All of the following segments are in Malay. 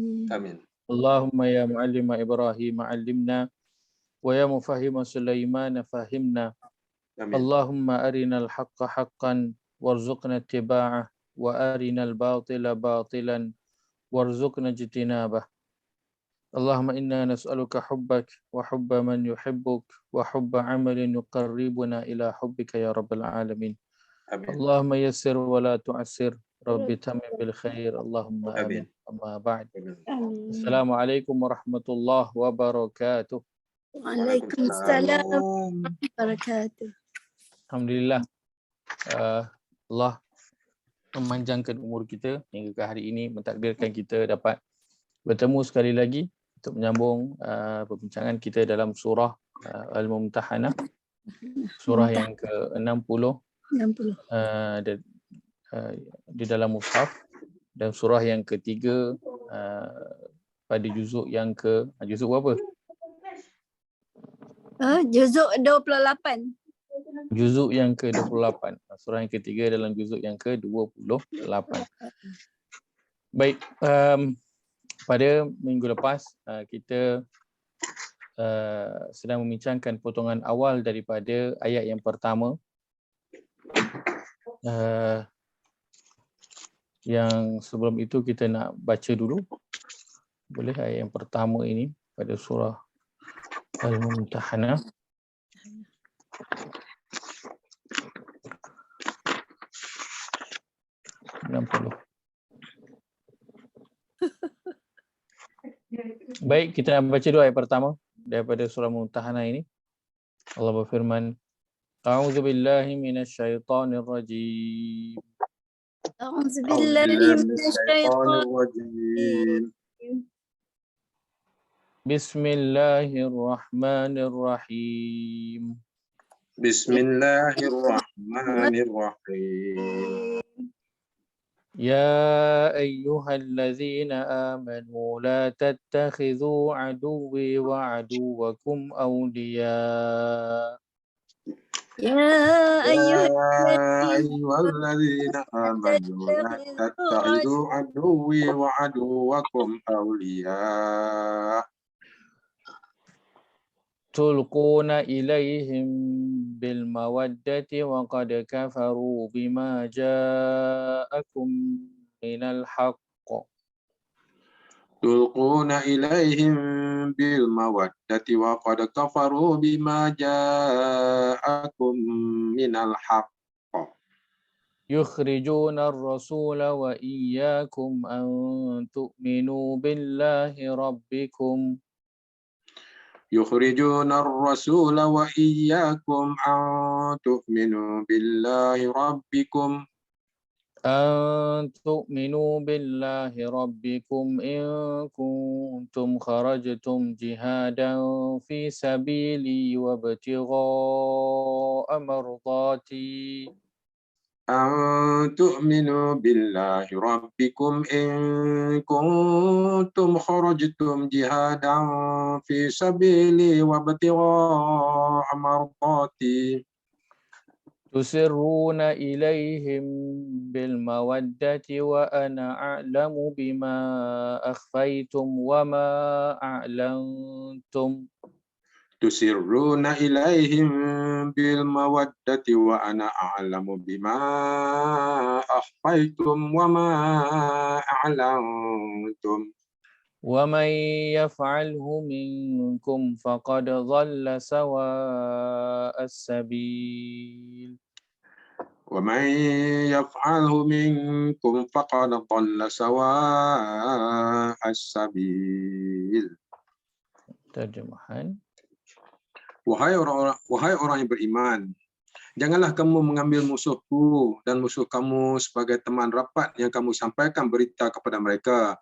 Amin. Allahumma ya muallima Ibrahim allimna wa ya mufahhima Sulaiman fahimna. Amin. Allahumma arinal haqqa haqqan warzuqna ittiba'ah wa arinal batila batilan warzuqna ijtinabah. Allahumma inna nas'aluka hubbak wa hubba man yuhibbuk wa hubba amalin yuqarribuna ila hubbika ya rabbal alamin. Amin. Allahumma yassir wa la tu'assir. Rabbi tamim bil khair. Allahumma amin. Amin. Amma ba'd. Amin. Assalamualaikum warahmatullahi wabarakatuh. Waalaikumsalam wabarakatuh. Alhamdulillah, Allah memanjangkan umur kita hingga ke hari ini, mentakdirkan kita dapat bertemu sekali lagi untuk menyambung perbincangan kita dalam surah Al-Mumtahanah, surah yang ke-60 di dalam mushaf, dan surah yang ketiga pada juzuk yang juzuk berapa? Juzuk 28. Juzuk yang ke-28. Surah yang ketiga dalam juzuk yang ke-28. Baik, pada minggu lepas kita sedang membincangkan potongan awal daripada ayat yang pertama. Yang sebelum itu kita nak baca dulu. Boleh ayat yang pertama ini pada surah Al-Mumtahanah. Baik, kita nak baca dulu ayat pertama daripada surah Al-Mumtahanah ini. Allah berfirman, A'udzu billahi minasyaitonir rajim. A'udzu billahi minasyaitonir rajim. Bismillahirrahmanirrahim. Bismillahirrahmanirrahim. Ya ayyuhallazina amanu la tattakhidhu aduwwi wa aduwwakum awliya. Ya ayyuhallazina amanu la tattakhidhu aduwwi wa aduwwakum awliya. Tulquna ilaihim bil mawaddati wa qad kafaru bima ja'akum minal haqq. Tulquna ilaihim bil mawaddati wa qad kafaru bima ja'akum minal haqq. Yukhrijuna ar-rasula wa iyyakum an tu'minu billahi rabbikum. Yukhrijuna ar-rasula wa iyyakum an tu'minu billahi rabbikum. أن تؤمنوا بالله ربكم إن كنتم خرجتم جهادا في سبيلي وابتغاء مرضاتي أن تؤمنوا بالله ربكم إن كنتم خرجتم جهادا في سبيلي وابتغاء مرضاتي تسرون إليهم بالمودة وأنا أعلم بما أخفيتم وما أعلنتم. تسرون إليهم بالمودة وأنا أعلم بما أخفيتم وما أعلنتم. ومن يفعله منكم فقد ضل سواء السبيل. ومن يفعله منكم فقد ضل سواء السبيل. Terjemahan. Wahai orang yang beriman, janganlah kamu mengambil musuhku dan musuh kamu sebagai teman rapat yang kamu sampaikan berita kepada mereka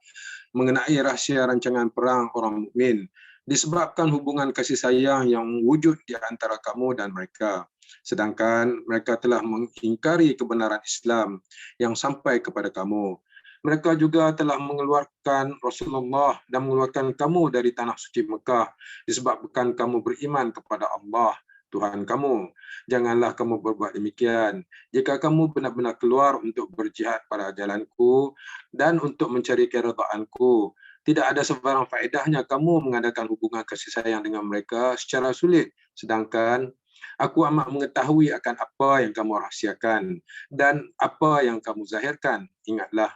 mengenai rahsia rancangan perang orang mukmin, disebabkan hubungan kasih sayang yang wujud di antara kamu dan mereka. Sedangkan mereka telah mengingkari kebenaran Islam yang sampai kepada kamu. Mereka juga telah mengeluarkan Rasulullah dan mengeluarkan kamu dari tanah suci Mekah disebabkan kamu beriman kepada Allah, Tuhan kamu. Janganlah kamu berbuat demikian. Jika kamu benar-benar keluar untuk berjihad pada jalanku dan untuk mencari keredaanku, Tidak ada sebarang faedahnya kamu mengadakan hubungan kasih sayang dengan mereka secara sulit. Sedangkan aku amat mengetahui akan apa yang kamu rahsiakan dan apa yang kamu zahirkan. Ingatlah,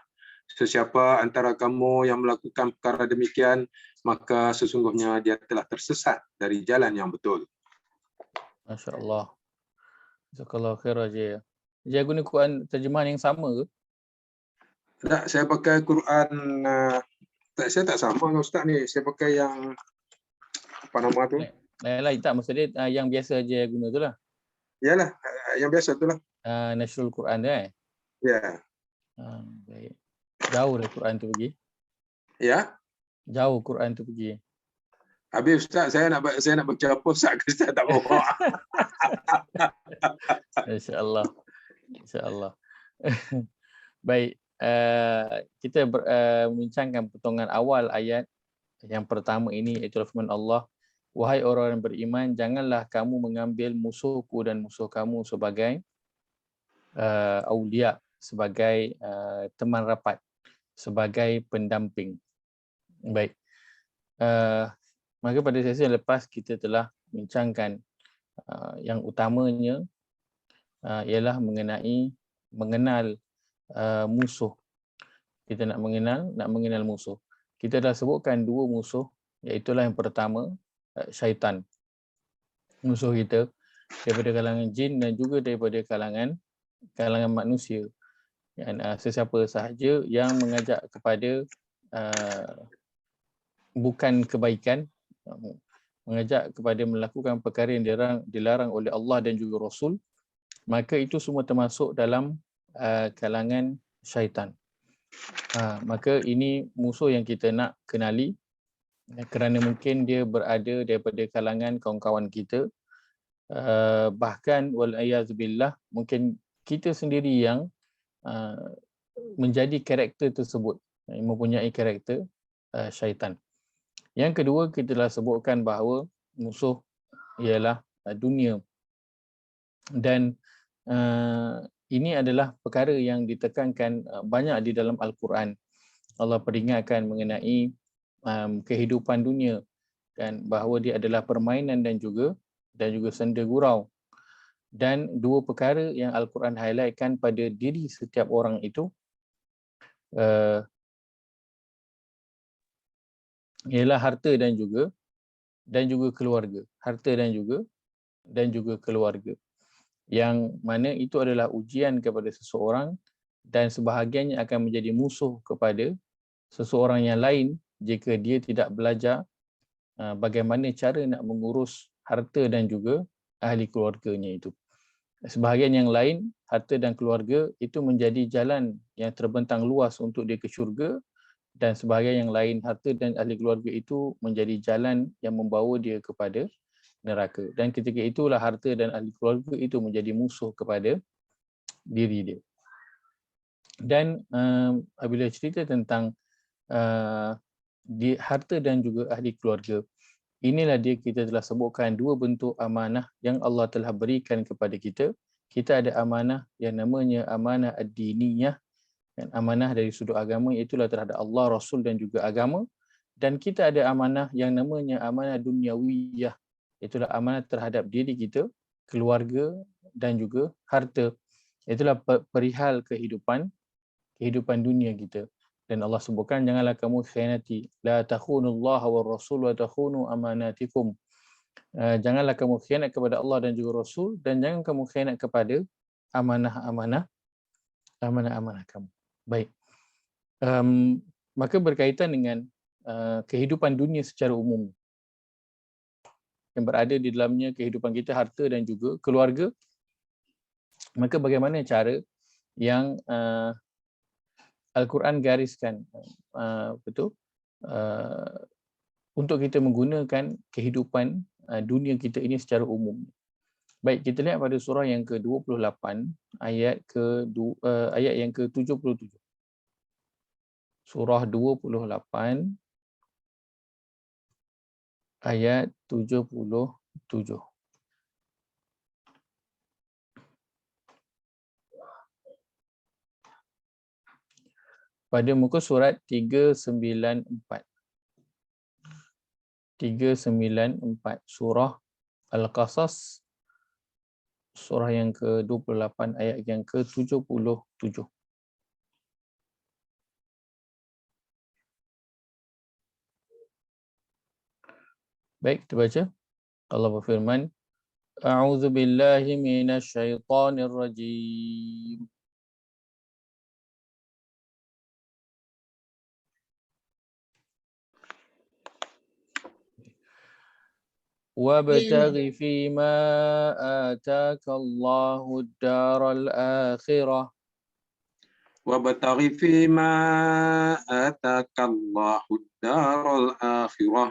sesiapa antara kamu yang melakukan perkara demikian, maka sesungguhnya dia telah tersesat dari jalan yang betul. Masya Allah. Jazakallah khair Haji. Haji guna Quran terjemahan yang sama ke? Tak, saya pakai Quran, saya tak sama dengan Ustaz ni. Saya pakai yang, apa nama tu? Lain tak, maksud dia yang biasa Haji guna tu lah. Yalah, yang biasa tu lah. Nasrul Quran tu Ya. Baik. Jauh dah Quran tu pergi. Ya. Jauh Quran tu pergi. Habis Ustaz, saya nak baca apa Ustaz ke Ustaz tak bawa. InsyaAllah. InsyaAllah. Baik. Kita membincangkan potongan awal ayat yang pertama ini, iaitu firman Allah, wahai orang yang beriman, janganlah kamu mengambil musuhku dan musuh kamu sebagai awliya, sebagai teman rapat, sebagai pendamping. Baik. Maka pada sesi yang lepas kita telah bincangkan yang utamanya ialah mengenal musuh. Kita nak mengenal musuh. Kita dah sebutkan dua musuh, iaitu yang pertama syaitan. Musuh kita daripada kalangan jin dan juga daripada kalangan manusia. Dan sesiapa sahaja yang mengajak kepada bukan kebaikan, mengajak kepada melakukan perkara yang dilarang oleh Allah dan juga Rasul, maka itu semua termasuk dalam kalangan syaitan. Maka ini musuh yang kita nak kenali, kerana mungkin dia berada daripada kalangan kawan-kawan kita, bahkan wal-a'yazubillah mungkin kita sendiri yang menjadi karakter tersebut, mempunyai karakter syaitan. Yang kedua, kita telah sebutkan bahawa musuh ialah dunia, dan ini adalah perkara yang ditekankan banyak di dalam Al-Quran. Allah peringatkan mengenai kehidupan dunia, kan, bahawa dia adalah permainan dan juga senda gurau. Dan dua perkara yang Al-Quran highlightkan pada diri setiap orang itu ialah harta dan juga keluarga. Harta dan juga keluarga. Yang mana itu adalah ujian kepada seseorang, dan sebahagiannya akan menjadi musuh kepada seseorang yang lain jika dia tidak belajar bagaimana cara nak mengurus harta dan juga ahli keluarganya itu. Sebahagian yang lain, harta dan keluarga itu menjadi jalan yang terbentang luas untuk dia ke syurga, dan sebahagian yang lain, harta dan ahli keluarga itu menjadi jalan yang membawa dia kepada neraka. Dan ketika itulah harta dan ahli keluarga itu menjadi musuh kepada diri dia. Dan apabila cerita tentang harta dan juga ahli keluarga, inilah dia kita telah sebutkan dua bentuk amanah yang Allah telah berikan kepada kita. Kita ada amanah yang namanya amanah ad-diniyah, dan amanah dari sudut agama, itulah terhadap Allah, Rasul dan juga agama. Dan kita ada amanah yang namanya amanah dunyawiyah, itulah amanah terhadap diri kita, keluarga dan juga harta. Itulah perihal kehidupan dunia kita. Dan Allah sebutkan, janganlah kamu khianati, la takhunullaha war rasul wa takhunu amanatikum. Janganlah kamu khianat kepada Allah dan juga Rasul, dan jangan kamu khianat kepada amanah-amanah kamu. Baik. Maka berkaitan dengan kehidupan dunia secara umum, yang berada di dalamnya kehidupan kita, harta dan juga keluarga, maka bagaimana cara yang Al-Quran gariskan untuk kita menggunakan kehidupan dunia kita ini secara umum. Baik, kita lihat pada surah yang ke-28 ayat yang ke-77. Surah 28 ayat 77. Pada muka surat 394. 394 surah Al-Qasas, surah yang ke-28 ayat yang ke-77. Baik, kita baca. Allah berfirman, A'udzu billahi minasy syaithanir rajim. وابتغ فيما آتاك الله الدار الآخرة وابتغ فيما آتاك الله الدار الآخرة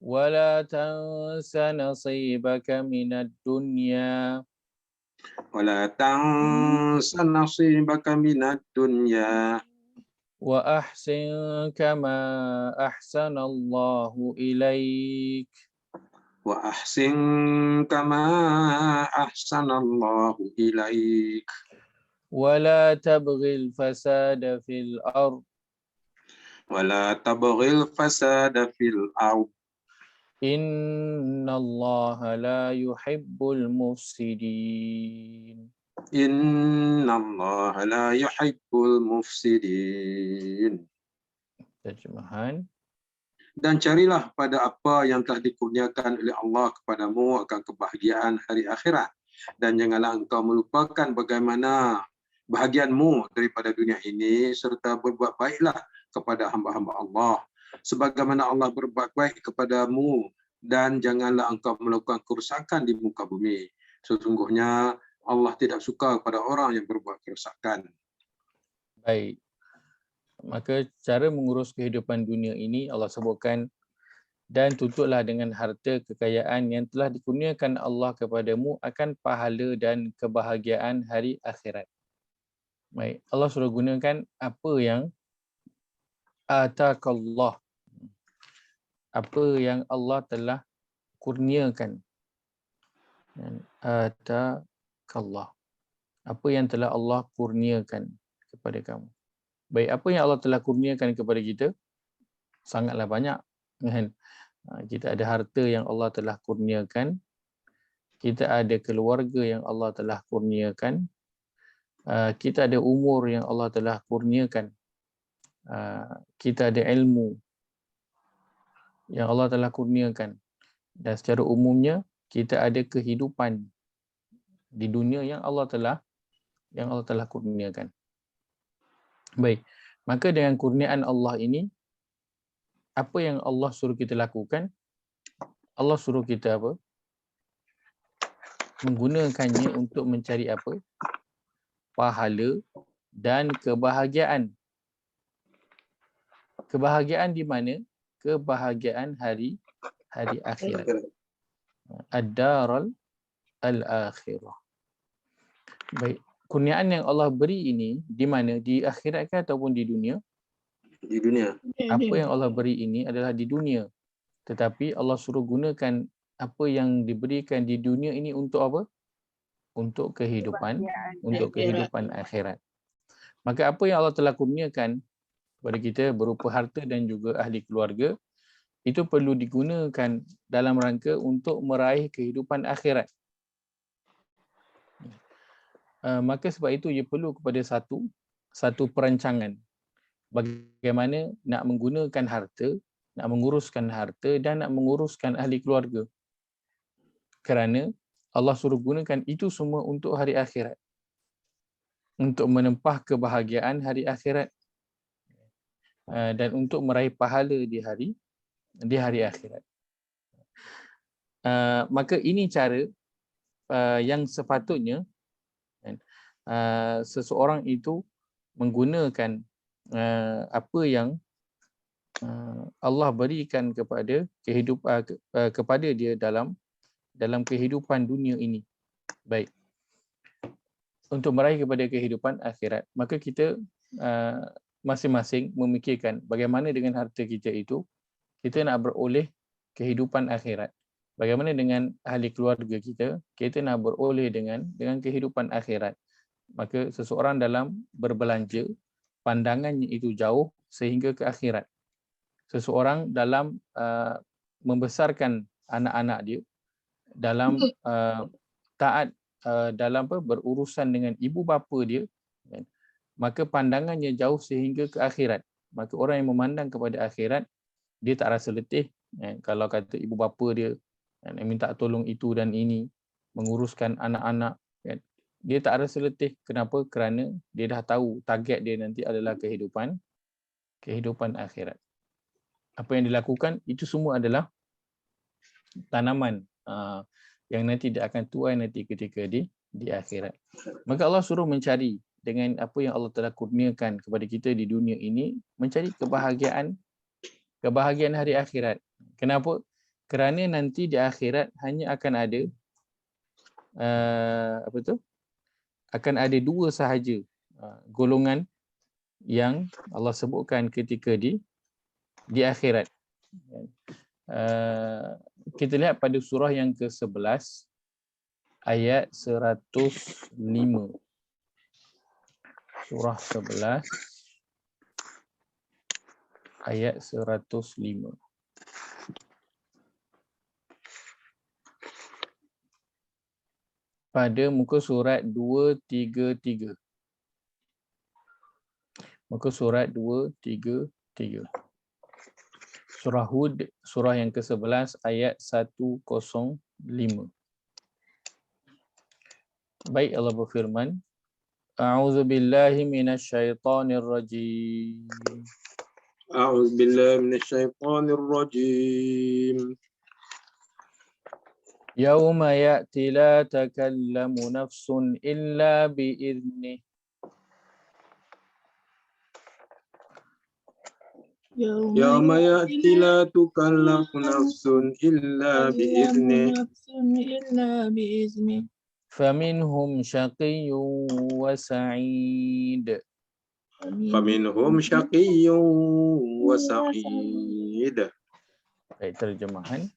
ولا تنس نصيبك من الدنيا ولا تنس نصيبك من الدنيا وأحسن كما أحسن الله إليك وأحسن كما أحسن الله إليك ولا تبغ الفساد في الأرض ولا تبغ الفساد في الأرض إن الله لا يحب المفسدين. إن الله لا يحب المفسدين. Terjemahan. Dan carilah pada apa yang telah dikurniakan oleh Allah kepadamu akan kebahagiaan hari akhirat. Dan janganlah engkau melupakan bagaimana bahagianmu daripada dunia ini, serta berbuat baiklah kepada hamba-hamba Allah sebagaimana Allah berbuat baik kepadamu, dan janganlah engkau melakukan kerusakan di muka bumi. Sesungguhnya Allah tidak suka kepada orang yang berbuat kerusakan. Baik. Maka cara mengurus kehidupan dunia ini Allah sebutkan, dan tutuplah dengan harta kekayaan yang telah dikurniakan Allah kepadamu akan pahala dan kebahagiaan hari akhirat. Baik, Allah suruh gunakan apa yang atakallah, apa yang Allah telah kurniakan. Atakallah, apa yang telah Allah kurniakan kepada kamu. Baik, apa yang Allah telah kurniakan kepada kita sangatlah banyak, kan? Kita ada harta yang Allah telah kurniakan, kita ada keluarga yang Allah telah kurniakan, kita ada umur yang Allah telah kurniakan, kita ada ilmu yang Allah telah kurniakan, dan secara umumnya kita ada kehidupan di dunia yang Allah telah kurniakan. Baik, maka dengan kurniaan Allah ini, apa yang Allah suruh kita lakukan? Allah suruh kita apa? Menggunakannya untuk mencari apa? Pahala dan kebahagiaan. Kebahagiaan di mana? Kebahagiaan hari akhirat. Ad-daral al-akhirah. Baik, kurniaan yang Allah beri ini di mana? Di akhirat ke ataupun di dunia? Di dunia. Apa yang Allah beri ini adalah di dunia. Tetapi Allah suruh gunakan apa yang diberikan di dunia ini untuk apa? Untuk kehidupan akhirat. Maka apa yang Allah telah kurniakan kepada kita berupa harta dan juga ahli keluarga, itu perlu digunakan dalam rangka untuk meraih kehidupan akhirat. Maka sebab itu ia perlu kepada satu perancangan bagaimana nak menggunakan harta, nak menguruskan harta dan nak menguruskan ahli keluarga. Kerana Allah suruh gunakan itu semua untuk hari akhirat. Untuk menempah kebahagiaan hari akhirat. Dan untuk meraih pahala di hari akhirat. Maka ini cara yang sepatutnya seseorang itu menggunakan apa yang Allah berikan kepada kepada dia dalam kehidupan dunia ini. Baik. Untuk meraih kepada kehidupan akhirat, maka kita masing-masing memikirkan bagaimana dengan harta kita itu kita nak beroleh kehidupan akhirat. Bagaimana dengan ahli keluarga kita nak beroleh dengan kehidupan akhirat. Maka seseorang dalam berbelanja, pandangannya itu jauh sehingga ke akhirat. Seseorang dalam membesarkan anak-anak dia dalam taat dalam berurusan dengan ibu bapa dia, kan, maka pandangannya jauh sehingga ke akhirat. Maka orang yang memandang kepada akhirat, dia tak rasa letih, kan. Kalau kata ibu bapa dia, kan, minta tolong itu dan ini, menguruskan anak-anak, kan, dia tak rasa letih. Kenapa? Kerana dia dah tahu target dia nanti adalah kehidupan akhirat. Apa yang dilakukan itu semua adalah tanaman yang nanti dia akan tuai nanti ketika di akhirat. Maka Allah suruh mencari dengan apa yang Allah telah kurniakan kepada kita di dunia ini, mencari kebahagiaan hari akhirat. Kenapa? Kerana nanti di akhirat hanya akan ada akan ada dua sahaja golongan yang Allah sebutkan ketika di akhirat. Kita lihat pada surah yang ke-11 ayat 105. Surah 11 ayat 105. Pada muka surat 233. Muka surat 233. Surah Hud, surah yang ke-11 ayat 105. Baik, Allah berfirman, A'udzu billahi minasyaitonir rajim. A'udzu billahi minasyaitonir rajim. Yauma ya'ti la takallamu nafsun illa bi'idnih. Yauma ya'ti la tukallamu nafsun illa bi'idnih. Faminhum syaqiyyun wa sa'id. Faminhum syaqiyyun wa sa'id. Baik, terjemahan.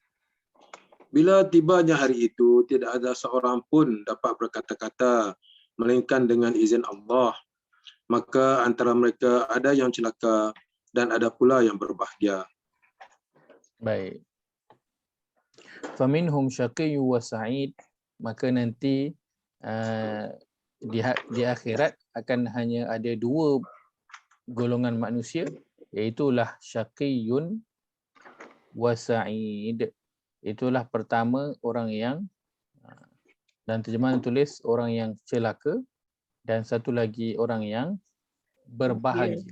Bila tibanya hari itu, tidak ada seorang pun dapat berkata-kata melainkan dengan izin Allah. Maka antara mereka ada yang celaka dan ada pula yang berbahagia. Baik. Faminhum syaqiyyun wa sa'id. Maka nanti di akhirat akan hanya ada dua golongan manusia, iaitulah syaqiyyun wa sa'id. Itulah pertama orang yang, dan terjemahan tulis orang yang celaka, dan satu lagi orang yang berbahagia.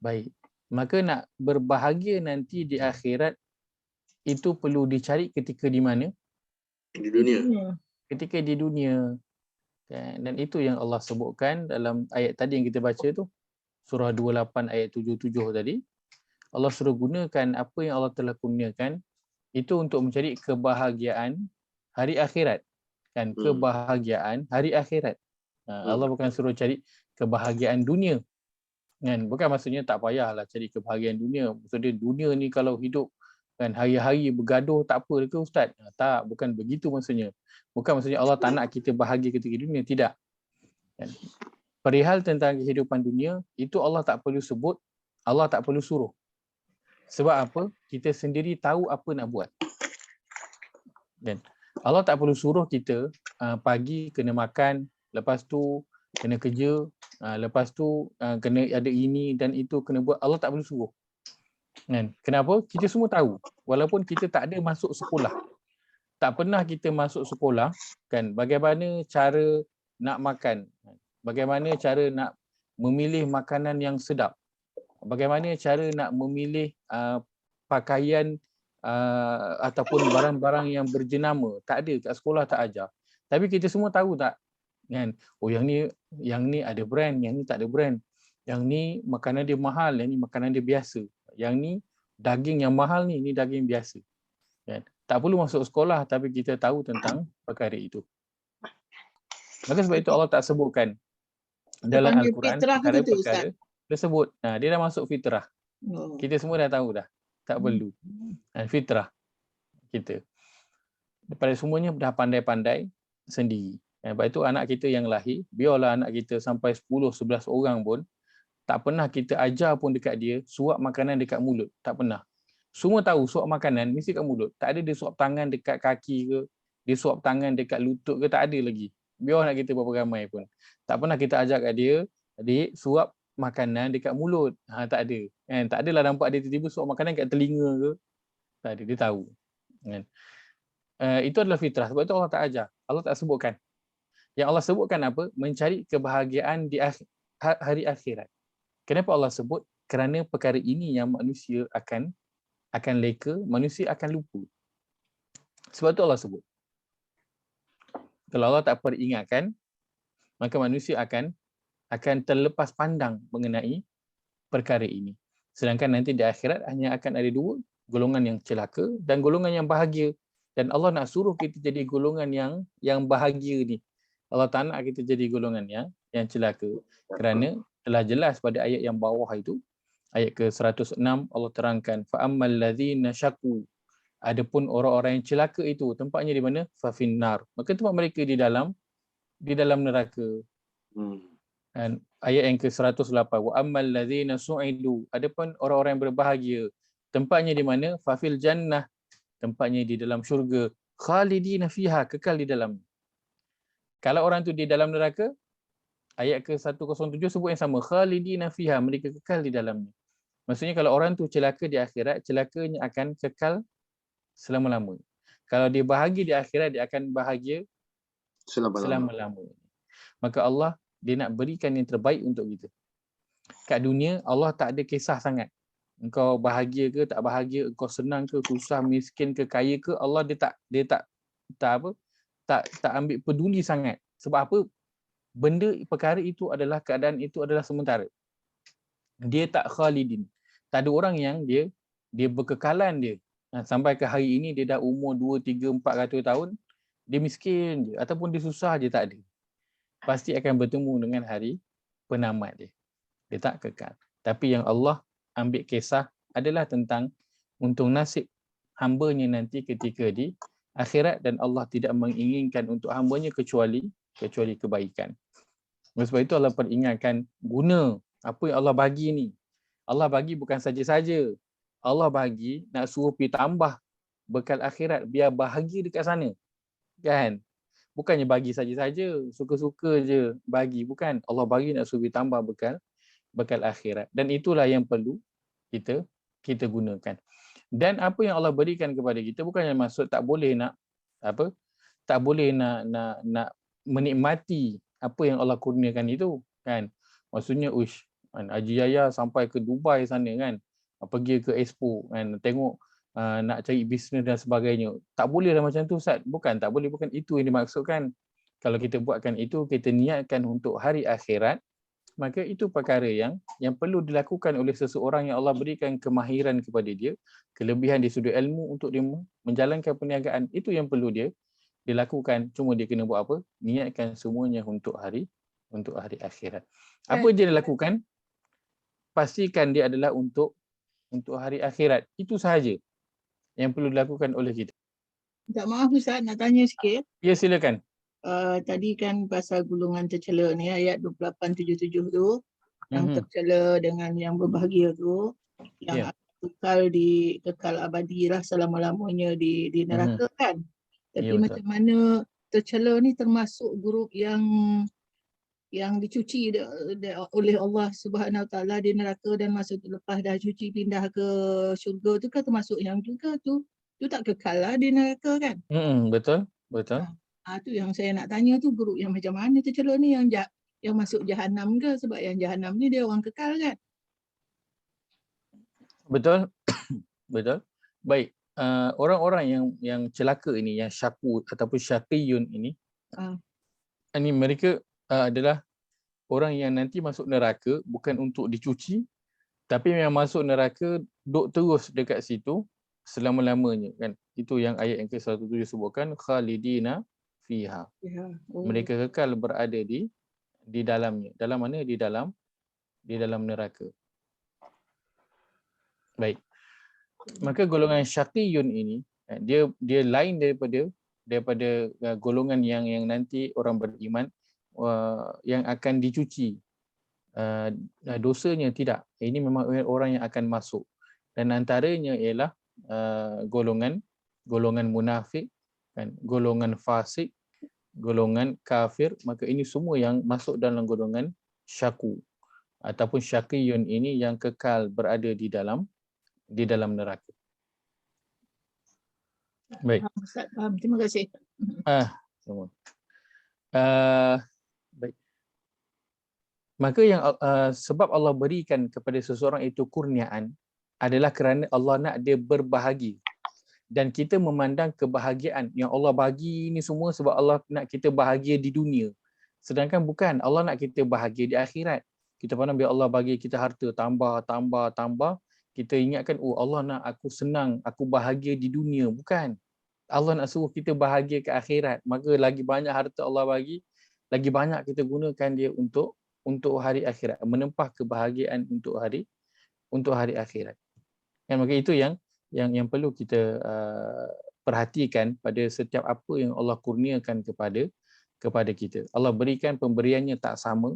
Baik. Maka nak berbahagia nanti di akhirat itu perlu dicari ketika di mana? Di dunia. Ketika di dunia. Dan itu yang Allah sebutkan dalam ayat tadi yang kita baca tu, surah 28 ayat 77 tadi. Allah suruh gunakan apa yang Allah telah kurniakan itu untuk mencari kebahagiaan hari akhirat. Kan, kebahagiaan hari akhirat. Allah bukan suruh cari kebahagiaan dunia. Kan, bukan maksudnya tak payahlah cari kebahagiaan dunia. Maksudnya dunia ni kalau hidup kan hari-hari bergaduh tak apa ke Ustaz? Tak, bukan begitu maksudnya. Bukan maksudnya Allah tak nak kita bahagia ketika dunia, tidak. Kan? Perihal tentang kehidupan dunia itu Allah tak perlu sebut, Allah tak perlu suruh. Sebab apa? Kita sendiri tahu apa nak buat. Dan Allah tak perlu suruh kita pagi kena makan, lepas tu kena kerja, lepas tu kena ada ini dan itu kena buat. Allah tak perlu suruh. Kan? Kenapa? Kita semua tahu. Walaupun kita tak ada masuk sekolah. Tak pernah kita masuk sekolah, kan, bagaimana cara nak makan, bagaimana cara nak memilih makanan yang sedap, bagaimana cara nak memilih pakaian ataupun barang-barang yang berjenama. Tak ada, kat sekolah tak ajar. Tapi kita semua tahu tak? Kan? Oh, yang ni ada brand, yang ni tak ada brand. Yang ni makanan dia mahal, yang ni makanan dia biasa. Yang ni daging yang mahal ni daging biasa. Kan? Tak perlu masuk sekolah tapi kita tahu tentang perkara itu. Maka sebab itu Allah tak sebutkan dalam Al-Quran perkara-perkara tersebut. Dia dah masuk fitrah. Kita semua dah tahu dah. Tak perlu. Fitrah kita. Daripada semuanya dah pandai-pandai sendiri. Sebab itu anak kita yang lahir, biarlah anak kita sampai 10-11 orang pun, tak pernah kita ajar pun dekat dia suap makanan dekat mulut. Tak pernah. semua tahu suap makanan mesti kat mulut. Tak ada dia suap tangan dekat kaki ke, dia suap tangan dekat lutut ke, tak ada lagi. Biar nak kita berapa ramai pun. Tak pernah kita ajak kat dia, adik suap makanan dekat mulut. Tak ada. Kan? Tak adalah nampak dia tiba-tiba suap makanan kat telinga ke. Tak ada, dia tahu. Kan? Itu adalah fitrah. Sebab itu Allah tak ajar. Allah tak sebutkan. Yang Allah sebutkan apa? Mencari kebahagiaan di hari akhirat. Kenapa Allah sebut? Kerana perkara ini yang manusia akan leka, manusia akan lupa. Sebab itu Allah sebut. Kalau Allah tak peringatkan, maka manusia akan terlepas pandang mengenai perkara ini. Sedangkan nanti di akhirat hanya akan ada dua, golongan yang celaka dan golongan yang bahagia. Dan Allah nak suruh kita jadi golongan yang bahagia ni. Allah tak nak kita jadi golongan yang celaka. Kerana telah jelas pada ayat yang bawah itu, ayat ke-106 Allah terangkan, fa ammal ladzina syaqu, adapun orang-orang yang celaka itu tempatnya di mana? Fa finnar, maka tempat mereka di dalam neraka. Dan ayat yang ke-108, wa ammal ladzina su'idu, adapun orang-orang yang berbahagia tempatnya di mana? Fa fil jannah, tempatnya di dalam syurga, khalidina fiha, kekal di dalam. Kalau orang tu di dalam neraka, ayat ke-107 sebut yang sama, khalidina fiha, mereka kekal di dalamnya. Maksudnya kalau orang tu celaka di akhirat, celakanya akan kekal selama-lamanya. Kalau dia bahagia di akhirat, dia akan bahagia selama-lamanya. Maka Allah, dia nak berikan yang terbaik untuk kita. Kat dunia, Allah tak ada kisah sangat. Engkau bahagia ke, tak bahagia, engkau senang ke, susah, miskin ke, kaya ke, Allah dia tak ambil peduli sangat. Sebab apa? Perkara itu adalah, keadaan itu adalah sementara. Dia tak khalidin. Tak ada orang yang dia berkekalan dia. Sampai ke hari ini dia dah umur 2, 3, 400 tahun, dia miskin je ataupun dia susah je, tak ada. Pasti akan bertemu dengan hari penamat dia. Dia tak kekal. Tapi yang Allah ambil kisah adalah tentang untung nasib hamba-Nya nanti ketika di akhirat, dan Allah tidak menginginkan untuk hamba-Nya kecuali kebaikan. Sebab itu Allah peringatkan, guna apa yang Allah bagi ni. Allah bagi bukan saja-saja. Allah bagi nak suruh pergi tambah bekal akhirat biar bahagia dekat sana. Kan? Bukannya bagi saja-saja, suka-suka je bagi, bukan. Allah bagi nak suruh pergi tambah bekal akhirat. Dan itulah yang perlu kita gunakan. Dan apa yang Allah berikan kepada kita bukannya maksud tak boleh nak menikmati apa yang Allah kurniakan itu, kan. Maksudnya Haji Yahya sampai ke Dubai sana, kan, pergi ke Expo, kan, tengok nak cari bisnes dan sebagainya. Tak bolehlah macam tu, Ustaz. Bukan, tak boleh, bukan itu yang dimaksudkan. Kalau kita buatkan itu, kita niatkan untuk hari akhirat, maka itu perkara yang perlu dilakukan oleh seseorang yang Allah berikan kemahiran kepada dia, kelebihan di sudut ilmu untuk dia menjalankan perniagaan. Itu yang perlu dia dilakukan. Cuma dia kena buat apa? Niatkan semuanya untuk hari akhirat. Apa dia lakukan? Pastikan dia adalah untuk hari akhirat. Itu sahaja yang perlu dilakukan oleh kita. Minta maaf Ustaz, nak tanya sikit. Ya, silakan. Tadi kan pasal golongan tercela ni, ayat 2877 tu, yang tercela dengan yang berbahagia tu, yang kekal abadi lah selama-lamanya di neraka, kan. Tapi macam mana tercela ni termasuk grup yang dicuci oleh Allah Subhanahu Wa Taala di neraka, dan masa tu lepas dah cuci pindah ke syurga tu kan termasuk yang juga tu tak kekal lah di neraka, kan. Betul. Tu yang saya nak tanya tu, grup yang macam mana tercela ni, yang masuk jahanam ke? Sebab yang jahanam ni dia orang kekal, kan. Betul. Betul. Baik, orang-orang yang celaka ini, yang syaku ataupun syaqiyun ini, ini mereka adalah orang yang nanti masuk neraka bukan untuk dicuci, tapi memang masuk neraka duduk terus dekat situ selama-lamanya, kan. Itu yang ayat yang ke-107 sebutkan, khalidina fiha. Mereka kekal berada di dalamnya. Dalam mana? Di dalam neraka. Baik. Maka golongan syaqiyun ini, dia lain daripada golongan yang nanti orang beriman yang akan dicuci dosanya, tidak. Ini memang orang yang akan masuk, dan antaranya ialah golongan munafik, kan, golongan fasik, golongan kafir, maka ini semua yang masuk dalam golongan syaku ataupun syaqiyun ini yang kekal berada di dalam neraka. Baik. Ustaz, faham. Terima kasih. Semua. Baik. Maka yang sebab Allah berikan kepada seseorang itu kurniaan adalah kerana Allah nak dia berbahagia. Dan kita memandang kebahagiaan yang Allah bagi ni semua sebab Allah nak kita bahagia di dunia. Sedangkan bukan, Allah nak kita bahagia di akhirat. Kita pandang bila Allah bagi kita harta tambah, kita ingatkan, oh Allah nak aku senang, aku bahagia di dunia. Bukan. Allah nak suruh kita bahagia ke akhirat. Maka lagi banyak harta Allah bagi, lagi banyak kita gunakan dia untuk hari akhirat, menempah kebahagiaan untuk hari akhirat. Dan maka itu yang perlu kita perhatikan pada setiap apa yang Allah kurniakan kepada kita. Allah berikan pemberiannya tak sama,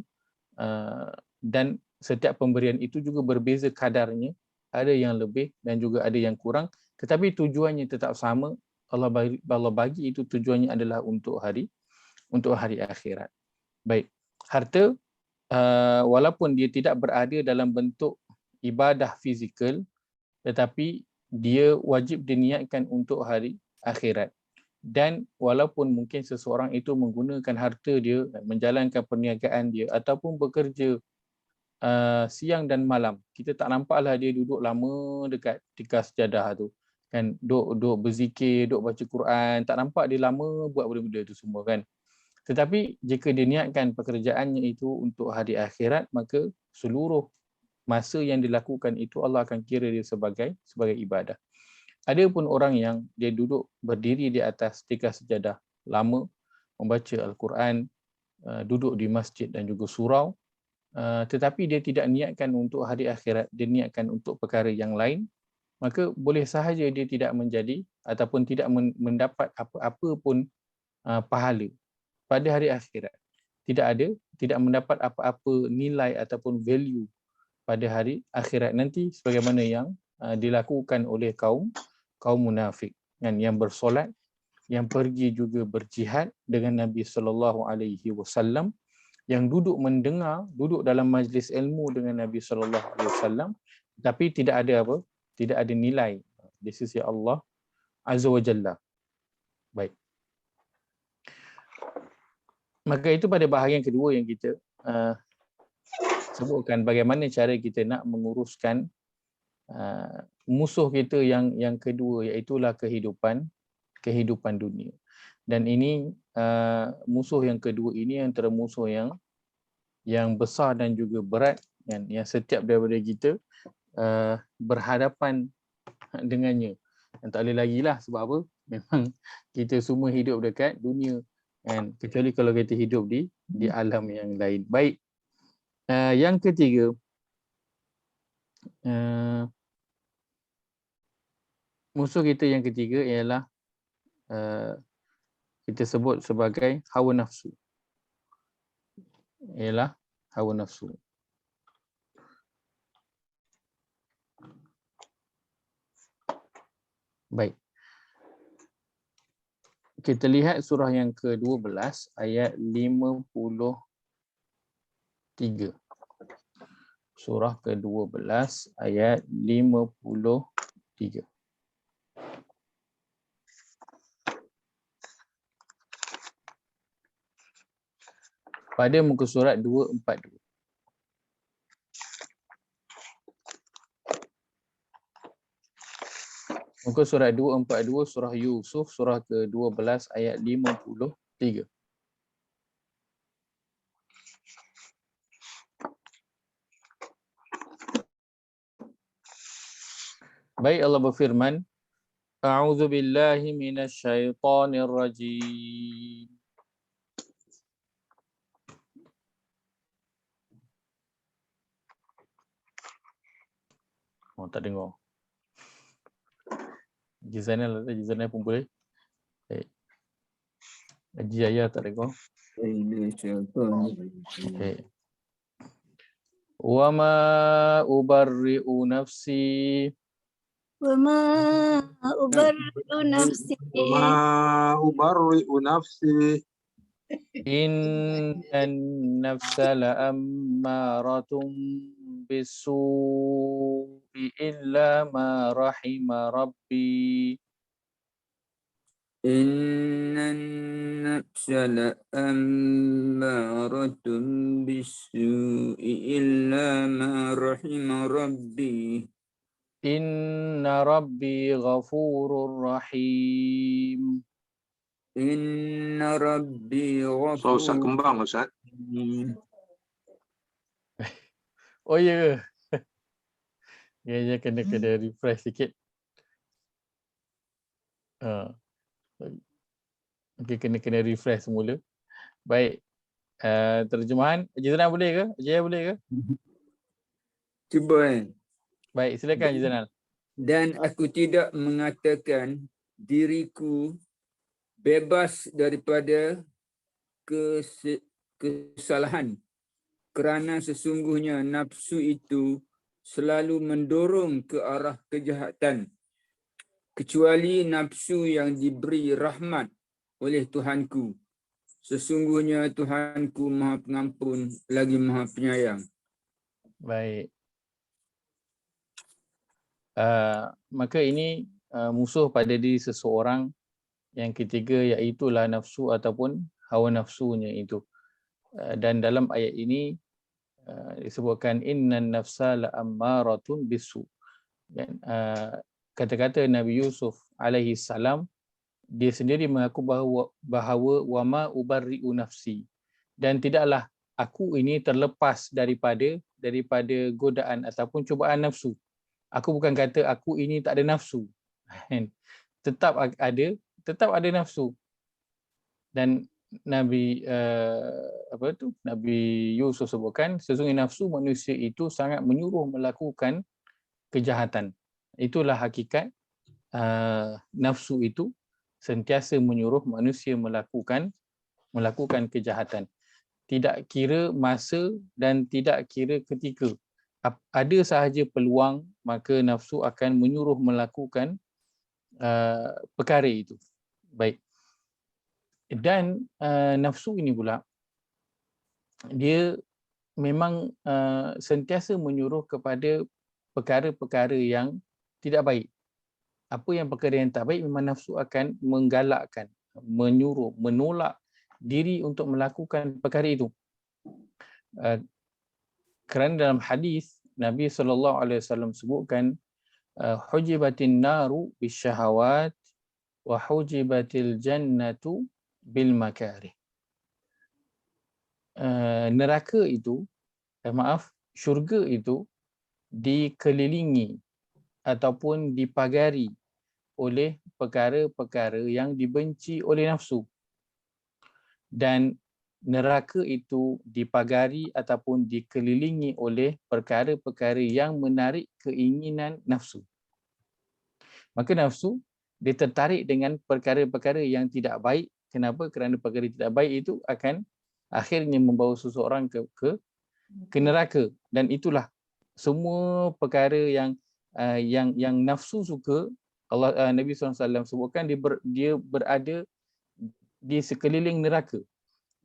dan setiap pemberian itu juga berbeza kadarnya, ada yang lebih dan juga ada yang kurang, tetapi tujuannya tetap sama. Allah bagi itu tujuannya adalah untuk hari akhirat. Baik, harta walaupun dia tidak berada dalam bentuk ibadah fizikal, tetapi dia wajib diniatkan untuk hari akhirat. Dan walaupun mungkin seseorang itu menggunakan harta dia, menjalankan perniagaan dia ataupun bekerja siang dan malam, kita tak nampaklah dia duduk lama dekat tikar sejadah tu, kan, duduk berzikir, duduk baca Quran, tak nampak dia lama buat benda-benda tu semua, kan. Tetapi jika dia niatkan pekerjaannya itu untuk hari akhirat, maka seluruh masa yang dilakukan itu Allah akan kira dia sebagai ibadah. Ada pun orang yang dia duduk berdiri di atas tikar sejadah lama, membaca Al-Quran, duduk di masjid dan juga surau, tetapi dia tidak niatkan untuk hari akhirat, dia niatkan untuk perkara yang lain, maka boleh sahaja dia tidak menjadi ataupun tidak mendapat apa-apa pun pahala pada hari akhirat. Tidak mendapat apa-apa nilai ataupun value pada hari akhirat nanti, sebagaimana yang dilakukan oleh kaum munafik, kan, yang bersolat, yang pergi juga berjihad dengan Nabi SAW, yang duduk mendengar, duduk dalam majlis ilmu dengan Nabi SAW, tapi tidak ada nilai di sisi Allah Azza wa Jalla. Baik. Maka itu pada bahagian kedua yang kita sebutkan bagaimana cara kita nak menguruskan musuh kita yang kedua, iaitulah kehidupan dunia. Dan ini musuh yang kedua ini antara musuh yang besar dan juga berat, yang setiap daripada kita berhadapan dengannya. Dan tak boleh lagi lah, sebab apa? Memang kita semua hidup dekat dunia, kan? Kecuali kalau kita hidup di alam yang lain. Baik. Yang ketiga, musuh kita yang ketiga ialah kita sebut sebagai hawa nafsu. Ialah hawa nafsu. Baik. Kita lihat surah yang ke-12 ayat 53. Surah ke-12 ayat 53. Pada muka surat 242. Muka surat 242, surah Yusuf, surah ke-12 ayat 53. Baik, Allah berfirman, A'udzu billahi minasyaitonir rajim. Oh, tak dengar. Jizanel pun boleh. Baik. Haji Ayah tak dengar. Okay. Wa ma ubarri'u nafsi وما أبرئ نفسي Wama ubarri'u nafsi. Innan nafsa la'ammaratun bisu'i illa ma rahima rabbi. إن النفس لأمارة بالسوء إلا ما رحم ربي Inna rabbi ghafurur rahim. إن ربي So Ustaz غفور kembang Ustaz. رحيم. Oh ya ke? Ya kena refresh sikit. Okay, kena refresh semula. Baik. Terjemahan Haji Zainal boleh ke? Haji Yahya boleh ke? Cuba Baik, silakan Haji Zainal. Dan aku tidak mengatakan diriku bebas daripada kesalahan kerana sesungguhnya nafsu itu selalu mendorong ke arah kejahatan kecuali nafsu yang diberi rahmat oleh Tuhanku. Sesungguhnya Tuhanku Maha Pengampun lagi Maha Penyayang. Baik. Maka ini musuh pada diri seseorang yang ketiga, iaitulah nafsu ataupun hawa nafsunya itu. Dan dalam ayat ini disebutkan innan nafsa la'ammaratun bisu. Dan kata-kata Nabi Yusuf alaihi salam, dia sendiri mengaku bahawa wama ubarri'u nafsi, dan tidaklah aku ini terlepas daripada godaan ataupun cubaan nafsu. Aku bukan kata aku ini tak ada nafsu. tetap ada nafsu. Dan Nabi Nabi Yusuf sebutkan sesungguhnya nafsu manusia itu sangat menyuruh melakukan kejahatan. Itulah hakikat nafsu itu sentiasa menyuruh manusia melakukan kejahatan. Tidak kira masa dan tidak kira ketika. Ada sahaja peluang, maka nafsu akan menyuruh melakukan perkara itu. Baik. Dan nafsu ini pula dia memang sentiasa menyuruh kepada perkara-perkara yang tidak baik. Apa yang perkara yang tak baik, memang nafsu akan menggalakkan, menyuruh, menolak diri untuk melakukan perkara itu. Kerana dalam hadis Nabi SAW sebutkan hujibatin naru bisyahawat wa hujibatil jannatu bil makarih. Neraka itu, syurga itu dikelilingi ataupun dipagari oleh perkara-perkara yang dibenci oleh nafsu. Dan neraka itu dipagari ataupun dikelilingi oleh perkara-perkara yang menarik keinginan nafsu. Maka nafsu dia tertarik dengan perkara-perkara yang tidak baik. Kenapa? Kerana perkara tidak baik itu akan akhirnya membawa seseorang ke neraka. Dan itulah semua perkara yang nafsu suka. Nabi SAW sebutkan dia berada di sekeliling neraka.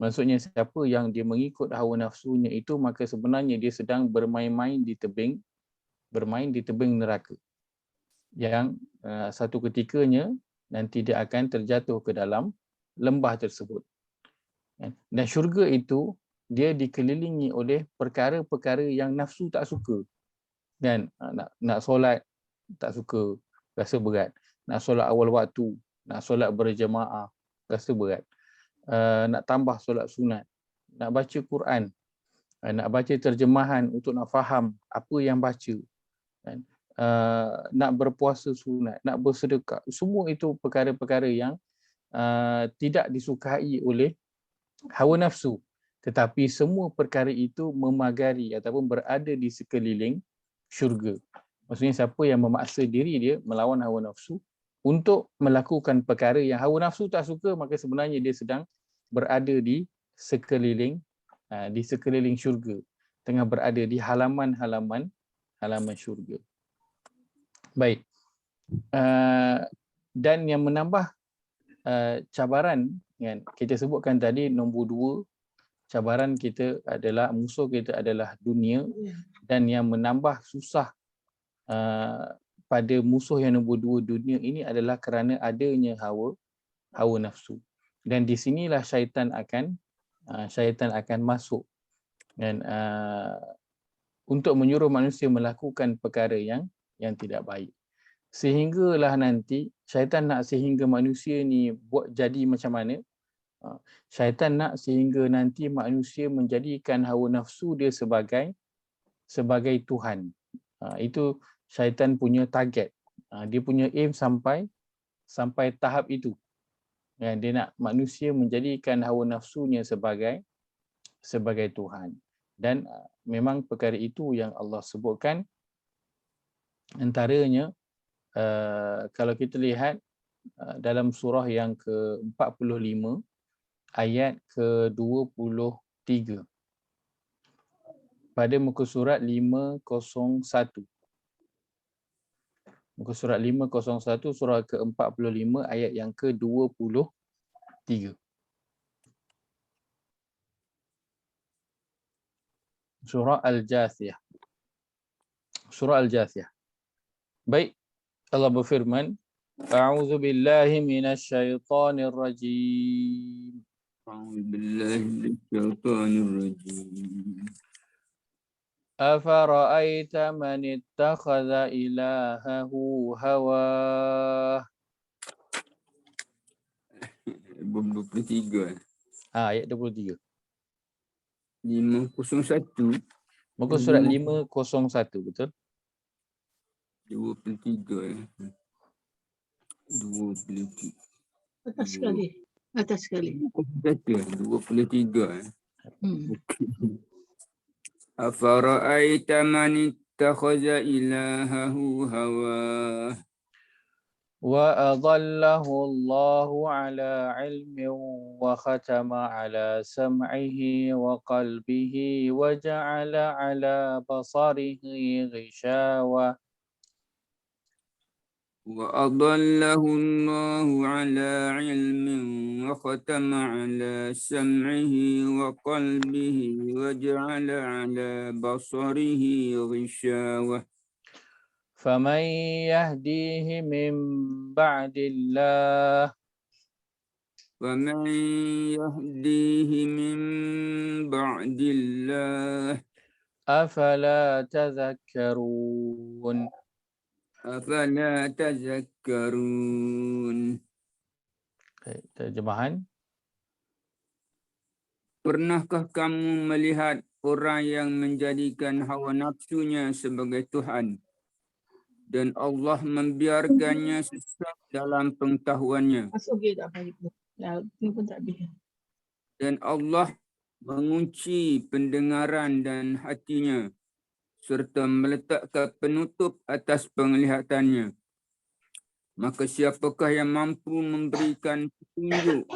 Maksudnya siapa yang dia mengikut hawa nafsunya itu, maka sebenarnya dia sedang bermain di tebing neraka. Yang satu ketikanya nanti dia akan terjatuh ke dalam lembah tersebut. Dan syurga itu dia dikelilingi oleh perkara-perkara yang nafsu tak suka. Dan nak solat tak suka, rasa berat. Nak solat awal waktu, nak solat berjemaah, rasa berat. Nak tambah solat sunat, nak baca Quran, nak baca terjemahan untuk nak faham apa yang baca, nak berpuasa sunat, nak bersedekah, semua itu perkara-perkara yang tidak disukai oleh hawa nafsu. Tetapi semua perkara itu memagari ataupun berada di sekeliling syurga. Maksudnya siapa yang memaksa diri dia melawan hawa nafsu untuk melakukan perkara yang hawa nafsu tak suka, maka sebenarnya dia sedang berada di sekeliling syurga, tengah berada di halaman syurga. Baik. Dan yang menambah cabaran, kan, kita sebutkan tadi nombor 2, cabaran kita adalah, musuh kita adalah dunia, dan yang menambah susah pada musuh yang nombor 2 dunia ini adalah kerana adanya hawa nafsu. Dan di sinilah syaitan akan masuk, dan untuk menyuruh manusia melakukan perkara yang tidak baik. Sehinggalah nanti syaitan nak sehingga manusia ni buat jadi macam mana? Syaitan nak sehingga nanti manusia menjadikan hawa nafsu dia sebagai Tuhan. Itu syaitan punya target. Dia punya aim sampai tahap itu. Dia nak manusia menjadikan hawa nafsunya sebagai Tuhan. Dan memang perkara itu yang Allah sebutkan, antaranya kalau kita lihat dalam surah yang ke-45 ayat ke-23 pada muka surat 501. Muka surat 501 surah ke-45 ayat yang ke-23. Surah Al-Jathiyah. Surah Al-Jathiyah. Baik, Allah berfirman, A'udzu billahi minasyaitonir rajim. A'udzu billahi minasyaitonir rajim. Afara'aita man ittakhadha ilahahu hawah. 23. Ayat 23. 501. Muka surat 501, betul? 23. 23. Atas sekali. 23. Afara'aita man ittakhadha ilahahu hawah. Wa adallahu Allahu ala ilmin wa khatama ala sam'ihi wa qalbihi wa ja'ala ala basarihi ghishawa. وأضله الله على علم وختم على سمعه وقلبه وجعل على بصره غشاوة فمن يهديه من بعد الله ومن يهديه من بعد الله أفلا تذكرون. أفلا تذكرون. Terjemahan. Pernahkah kamu melihat orang yang menjadikan hawa nafsunya sebagai Tuhan dan Allah membiarkannya sesat dalam pengetahuannya? Masuk dia tak baik. Ini pun tak habis. Dan Allah mengunci pendengaran dan hatinya serta meletakkan penutup atas penglihatannya. Maka siapakah yang mampu memberikan petunjuk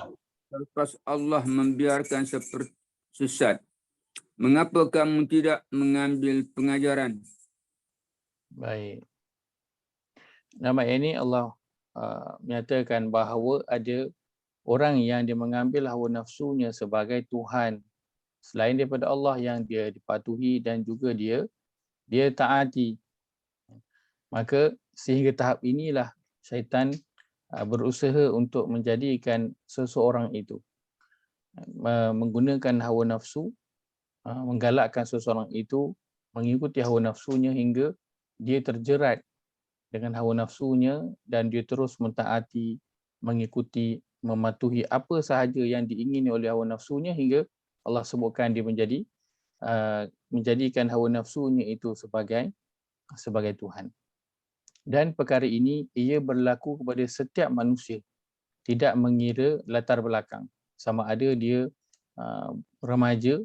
selepas Allah membiarkan seperti sesat? Mengapa kamu tidak mengambil pengajaran? Baik. Dalam ayat ini Allah menyatakan bahawa ada orang yang dia mengambil hawa nafsunya sebagai Tuhan selain daripada Allah yang dia dipatuhi dan juga dia taati. Maka sehingga tahap inilah syaitan berusaha untuk menjadikan seseorang itu menggunakan hawa nafsu, menggalakkan seseorang itu mengikuti hawa nafsunya hingga dia terjerat dengan hawa nafsunya dan dia terus mentaati, mengikuti, mematuhi apa sahaja yang diingini oleh hawa nafsunya hingga Allah sebutkan dia menjadikan hawa nafsunya itu sebagai Tuhan. Dan perkara ini ia berlaku kepada setiap manusia, tidak mengira latar belakang, sama ada dia remaja,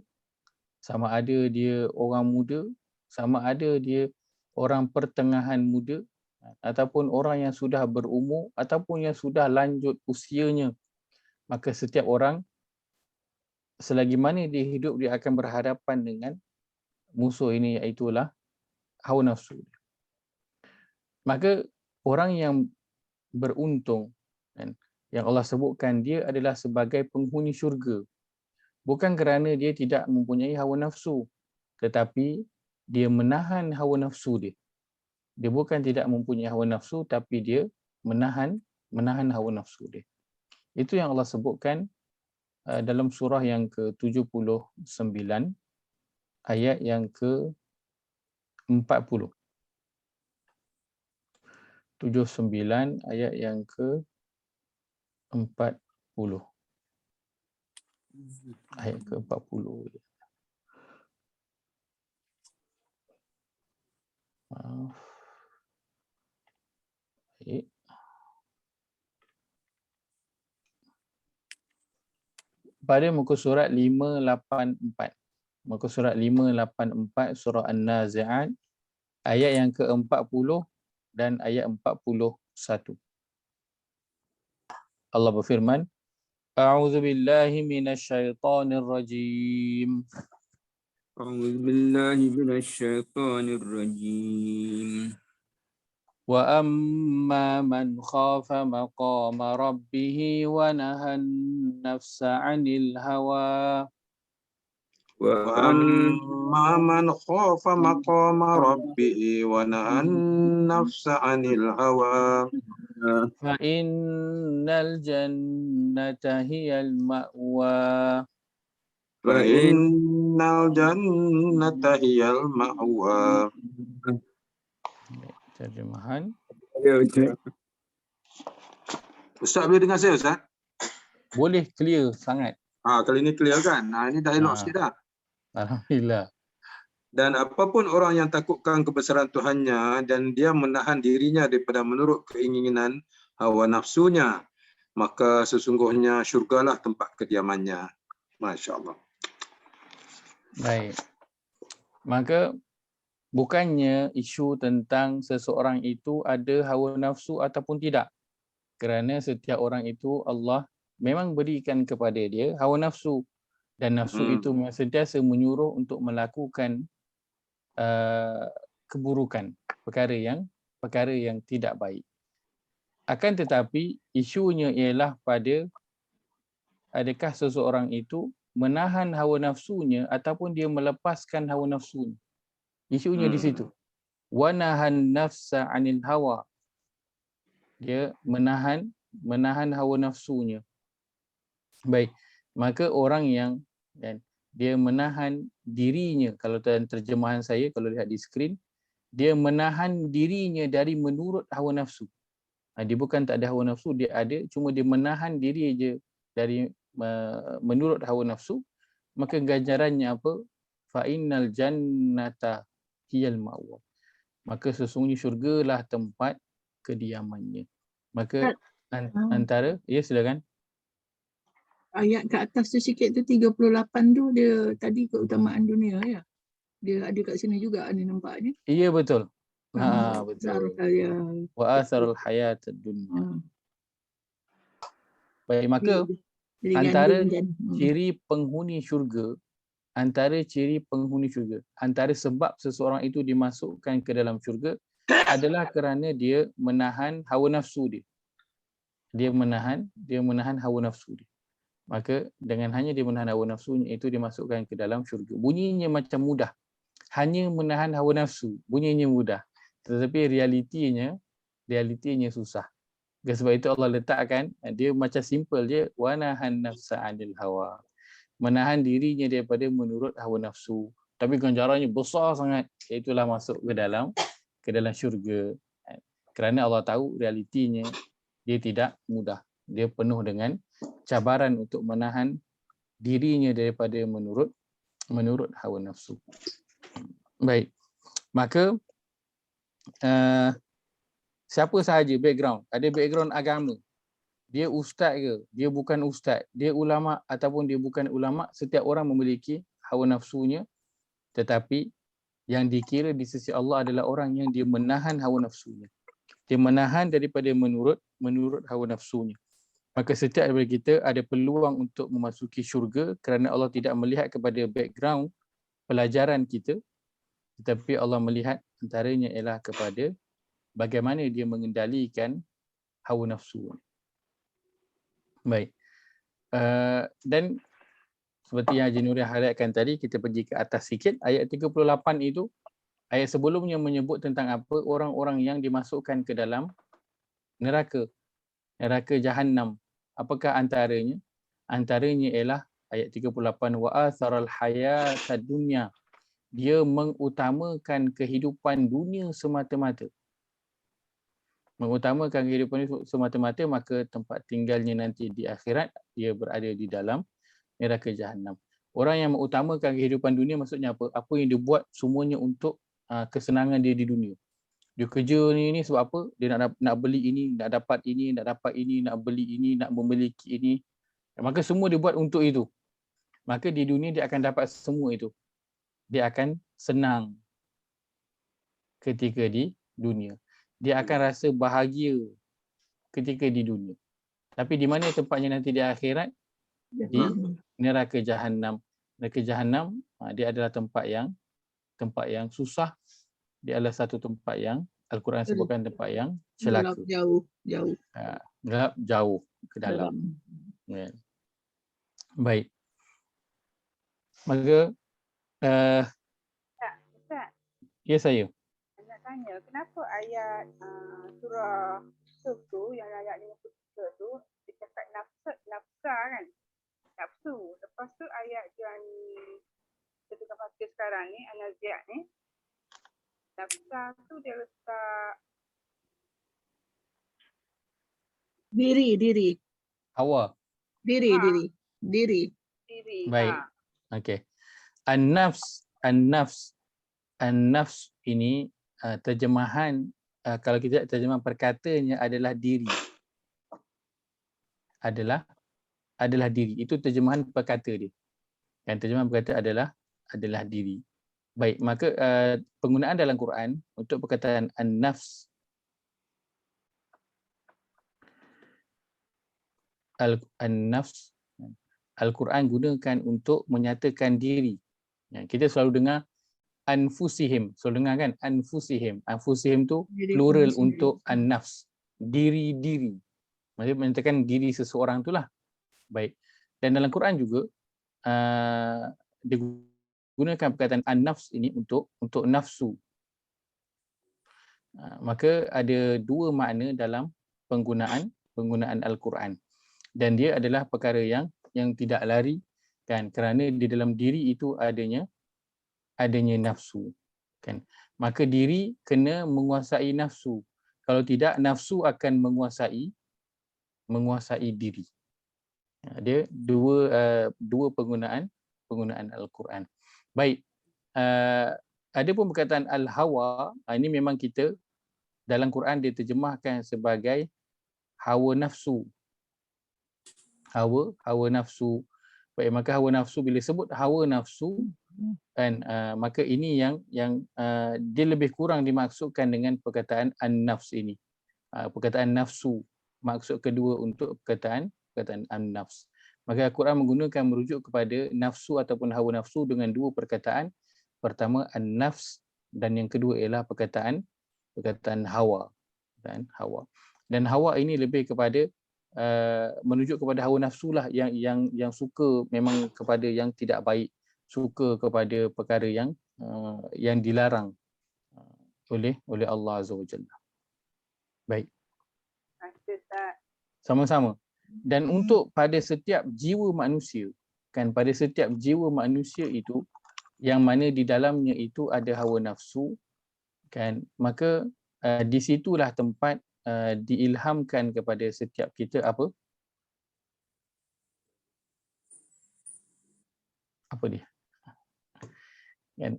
sama ada dia orang muda, sama ada dia orang pertengahan muda, ataupun orang yang sudah berumur ataupun yang sudah lanjut usianya. Maka setiap orang selagi mana dia hidup, dia akan berhadapan dengan musuh ini, iaitulah hawa nafsu. Maka orang yang beruntung, kan, yang Allah sebutkan dia adalah sebagai penghuni syurga. Bukan kerana dia tidak mempunyai hawa nafsu, tetapi dia menahan hawa nafsu dia. Dia bukan tidak mempunyai hawa nafsu, tapi dia menahan hawa nafsu dia. Itu yang Allah sebutkan dalam surah yang ke-79 ayat yang ke-40. 79 ayat yang ke-40. Ayat ke-40. Maaf. Baik. Pada muka surat 584. Muka surat 584 surah An-Nazi'at ayat yang ke-40 dan ayat 41. Allah berfirman, A'udzu billahi minasyaitonir rajim. أعوذ بالله من الشيطان الرجيم. وأما من خاف مقام ربه ونهى النفس عن الهوى وأما من خاف مقام ربه ونهى النفس عن الهوى فإن الجنة هي المأوى. فإن الجنة هي المأوى. Terjemahan. Ustaz boleh dengar saya, Ustaz? Boleh, clear sangat. Kali ini clear kan? Ini dah elok sikit dah. Alhamdulillah. Dan apapun orang yang takutkan kebesaran Tuhannya dan dia menahan dirinya daripada menurut keinginan hawa nafsunya, maka sesungguhnya syurgalah tempat kediamannya. Masya Allah. Baik. Maka bukannya isu tentang seseorang itu ada hawa nafsu ataupun tidak. Kerana setiap orang itu Allah memang berikan kepada dia hawa nafsu. Dan nafsu itu memang sentiasa menyuruh untuk melakukan keburukan, perkara yang tidak baik. Akan tetapi isunya ialah pada adakah seseorang itu menahan hawa nafsunya ataupun dia melepaskan hawa nafsunya. Isunya di situ. Wa nahan nafsa 'anil hawa. Dia menahan hawa nafsunya. Baik, maka orang yang dia menahan dirinya, kalau dalam terjemahan saya, kalau lihat di skrin, dia menahan dirinya dari menurut hawa nafsu. Dia bukan tak ada hawa nafsu, dia ada, cuma dia menahan diri je dari menurut hawa nafsu, maka ganjarannya apa? Fa innal jannata hiyal ma'wa. Maka sesungguhnya syurgalah tempat kediamannya. Maka antara, ya silakan. Ayat kat atas tu sikit tu 38 tu dia tadi keutamaan dunia ya. Dia ada kat sini juga ada nampaknya. Iya betul. Betul. Wa asarul hayatad dunya. Baik, maka antara ciri penghuni syurga, antara sebab seseorang itu dimasukkan ke dalam syurga adalah kerana dia menahan hawa nafsu dia. Dia menahan hawa nafsu dia. Maka dengan hanya dia menahan hawa nafsunya itu dimasukkan ke dalam syurga. Bunyinya macam mudah. Hanya menahan hawa nafsu, bunyinya mudah. Tetapi realitinya susah. Sebab itu Allah letakkan dia macam simple je, wa nahan nafsa 'anil hawa. Menahan dirinya daripada menurut hawa nafsu. Tapi ganjarannya besar sangat, itulah masuk ke dalam syurga. Kerana Allah tahu realitinya dia tidak mudah. Dia penuh dengan cabaran untuk menahan dirinya daripada menurut hawa nafsu. Baik. Maka siapa sahaja background, ada background agama, dia ustaz ke, dia bukan ustaz, dia ulama ataupun dia bukan ulama, setiap orang memiliki hawa nafsunya, tetapi yang dikira di sisi Allah adalah orang yang dia menahan hawa nafsunya. Dia menahan daripada menurut hawa nafsunya. Maka setiap daripada kita ada peluang untuk memasuki syurga kerana Allah tidak melihat kepada background pelajaran kita, tetapi Allah melihat antaranya ialah kepada bagaimana dia mengendalikan hawa nafsu. Baik. Dan seperti yang Haji Nuri highlightkan tadi, kita pergi ke atas sikit, ayat 38 itu, ayat sebelumnya menyebut tentang apa? Orang-orang yang dimasukkan ke dalam neraka Jahannam. Apakah antaranya? Antaranya ialah ayat 38, wa atharal hayatad dunya. Dia mengutamakan kehidupan dunia semata-mata. Mengutamakan kehidupan ini semata-mata, maka tempat tinggalnya nanti di akhirat, dia berada di dalam neraka Jahannam. Orang yang mengutamakan kehidupan dunia maksudnya apa? Apa yang dia buat semuanya untuk kesenangan dia di dunia. Dia kerja ni sebab apa? Dia nak beli ini, nak dapat ini, nak dapat ini, nak beli ini, nak memiliki ini. Maka semua dia buat untuk itu. Maka di dunia dia akan dapat semua itu. Dia akan senang ketika di dunia. Dia akan rasa bahagia ketika di dunia. Tapi di mana tempatnya nanti di akhirat? Di neraka Jahannam. Neraka Jahannam dia adalah tempat yang susah. Dia adalah satu tempat yang Al-Quran sebutkan tempat yang celaka. Jauh. Gelap jauh ke dalam. Ya. Baik. Maka Ustaz, ya saya. nak tanya, kenapa ayat surah Yusuf tu, yang ayat 53 tu, dia cakap nafsa kan? Nafsu. Lepas tu ayat yang kita tengah baca sekarang ni, An-Nazi'at ni, nafsa tu dia letak Diri. Hawa. Diri. diri. Baik. Okey. An-nafs ini terjemahan, kalau kita terjemahan perkataannya adalah diri. Adalah diri. Itu terjemahan perkata dia. Yang terjemahan perkata adalah diri. Baik, maka penggunaan dalam Quran untuk perkataan an-nafs, an-nafs, Al-Quran gunakan untuk menyatakan diri. Kita selalu dengar anfusihim. Selalu dengar kan? Anfusihim. Anfusihim tu plural untuk an-nafs. Diri-diri. Maksudnya menyatakan diri seseorang itulah. Baik. Dan dalam Quran juga digunakan perkataan an-nafs ini untuk nafsu. Maka ada dua makna dalam penggunaan Al-Quran. Dan dia adalah perkara yang tidak lari kan, kerana di dalam diri itu adanya nafsu kan. Maka diri kena menguasai nafsu. Kalau tidak, nafsu akan menguasai diri. Dia dua penggunaan Al-Quran. Baik. Ada pun perkataan al-hawa, ini memang kita dalam Quran diterjemahkan sebagai hawa nafsu. Hawa nafsu. Baik, maka hawa nafsu, bila sebut hawa nafsu kan, maka ini yang dia lebih kurang dimaksudkan dengan perkataan an-nafs ini. Perkataan nafsu, maksud kedua untuk perkataan an-nafs. Maka Al-Quran menggunakan merujuk kepada nafsu ataupun hawa nafsu dengan dua perkataan. Pertama an-nafs dan yang kedua ialah perkataan hawa dan hawa. Dan hawa ini lebih kepada menunjuk kepada hawa nafsu lah, yang suka memang kepada yang tidak baik, suka kepada perkara yang dilarang oleh Allah Azza wa Jalla. Baik. Sama-sama. Dan untuk pada setiap jiwa manusia kan, pada setiap jiwa manusia itu yang mana di dalamnya itu ada hawa nafsu kan, maka di situlah tempat diilhamkan kepada setiap kita apa dia kan,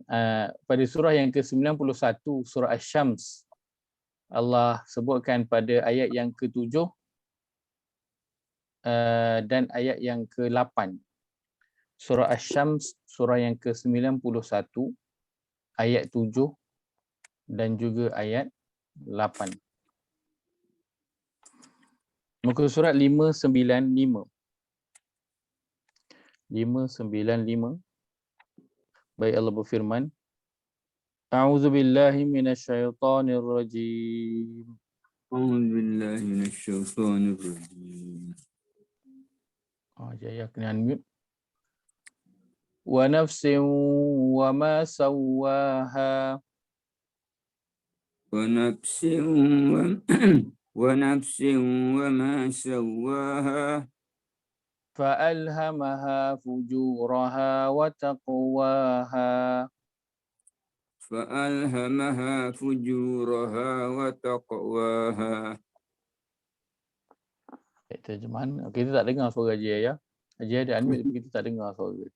pada surah yang ke-91 surah Asy-Syams, Allah sebutkan pada ayat yang ke-7 dan ayat yang ke-8. Surah Asy-Syams surah yang ke-91 ayat 7 dan juga ayat 8. Muka surat 595. 595. Baik, Allah berfirman, A'udzu billahi minasyaitonir rajim. أعوذ بالله من الشيطان الرجيم. Ya kena unmute. Wa nafsin wa ma sawwaha ونفس ونفس وما سواها فألهمها فجورها وتقواها. فألهمها فجورها وتقواها. Terjemahan. Kita tak dengar suara Haji ya. Haji ada unmute tapi kita tak dengar suara.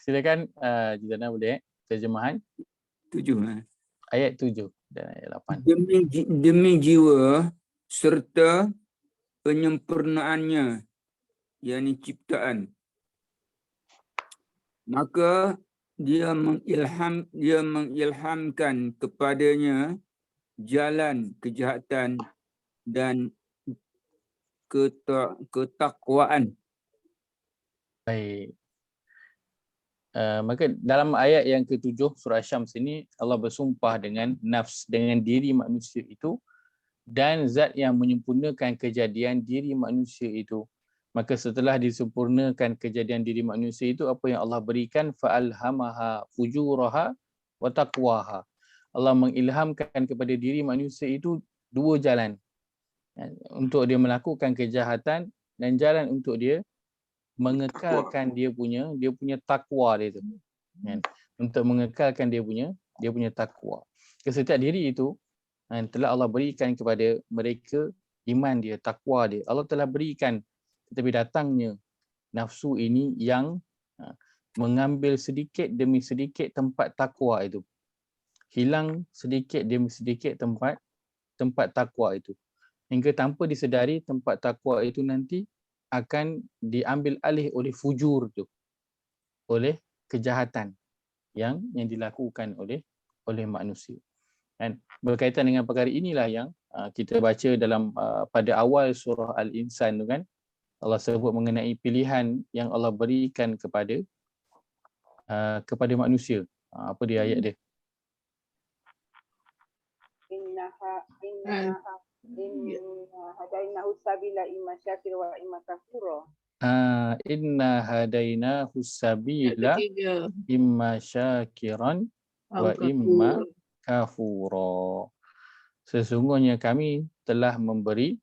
Silakan Jizana boleh terjemahan 7. ayat 7 dan ayat 8. Demi jiwa serta penyempurnaannya, yakni ciptaan, maka dia mengilhamkan kepadanya jalan kejahatan dan ketakwaan. Baik. Maka dalam ayat yang ke-7 surah Syams ini Allah bersumpah dengan nafs, dengan diri manusia itu dan zat yang menyempurnakan kejadian diri manusia itu. Maka setelah disempurnakan kejadian diri manusia itu, apa yang Allah berikan? Fa'alhamaha fujuraha wa taqwaha. Allah mengilhamkan kepada diri manusia itu dua jalan untuk dia melakukan kejahatan dan jalan untuk dia mengekalkan dia punya takwa dia tu. Untuk mengekalkan dia punya takwa. Setiap diri itu telah Allah berikan kepada mereka iman dia, takwa dia. Allah telah berikan, tetapi datangnya nafsu ini yang mengambil sedikit demi sedikit tempat takwa itu. Hilang sedikit demi sedikit tempat takwa itu. Hingga tanpa disedari tempat takwa itu nanti akan diambil alih oleh fujur tu, oleh kejahatan yang dilakukan oleh manusia. Dan berkaitan dengan perkara inilah yang kita baca dalam pada awal surah Al-Insan tu kan, Allah sebut mengenai pilihan yang Allah berikan kepada manusia. Apa dia ayat dia? Inna hadainahu sabila imma syakir wa imma kafura. Inna hadainahu sabila imma syakiran wa imma kafura. Sesungguhnya kami telah memberi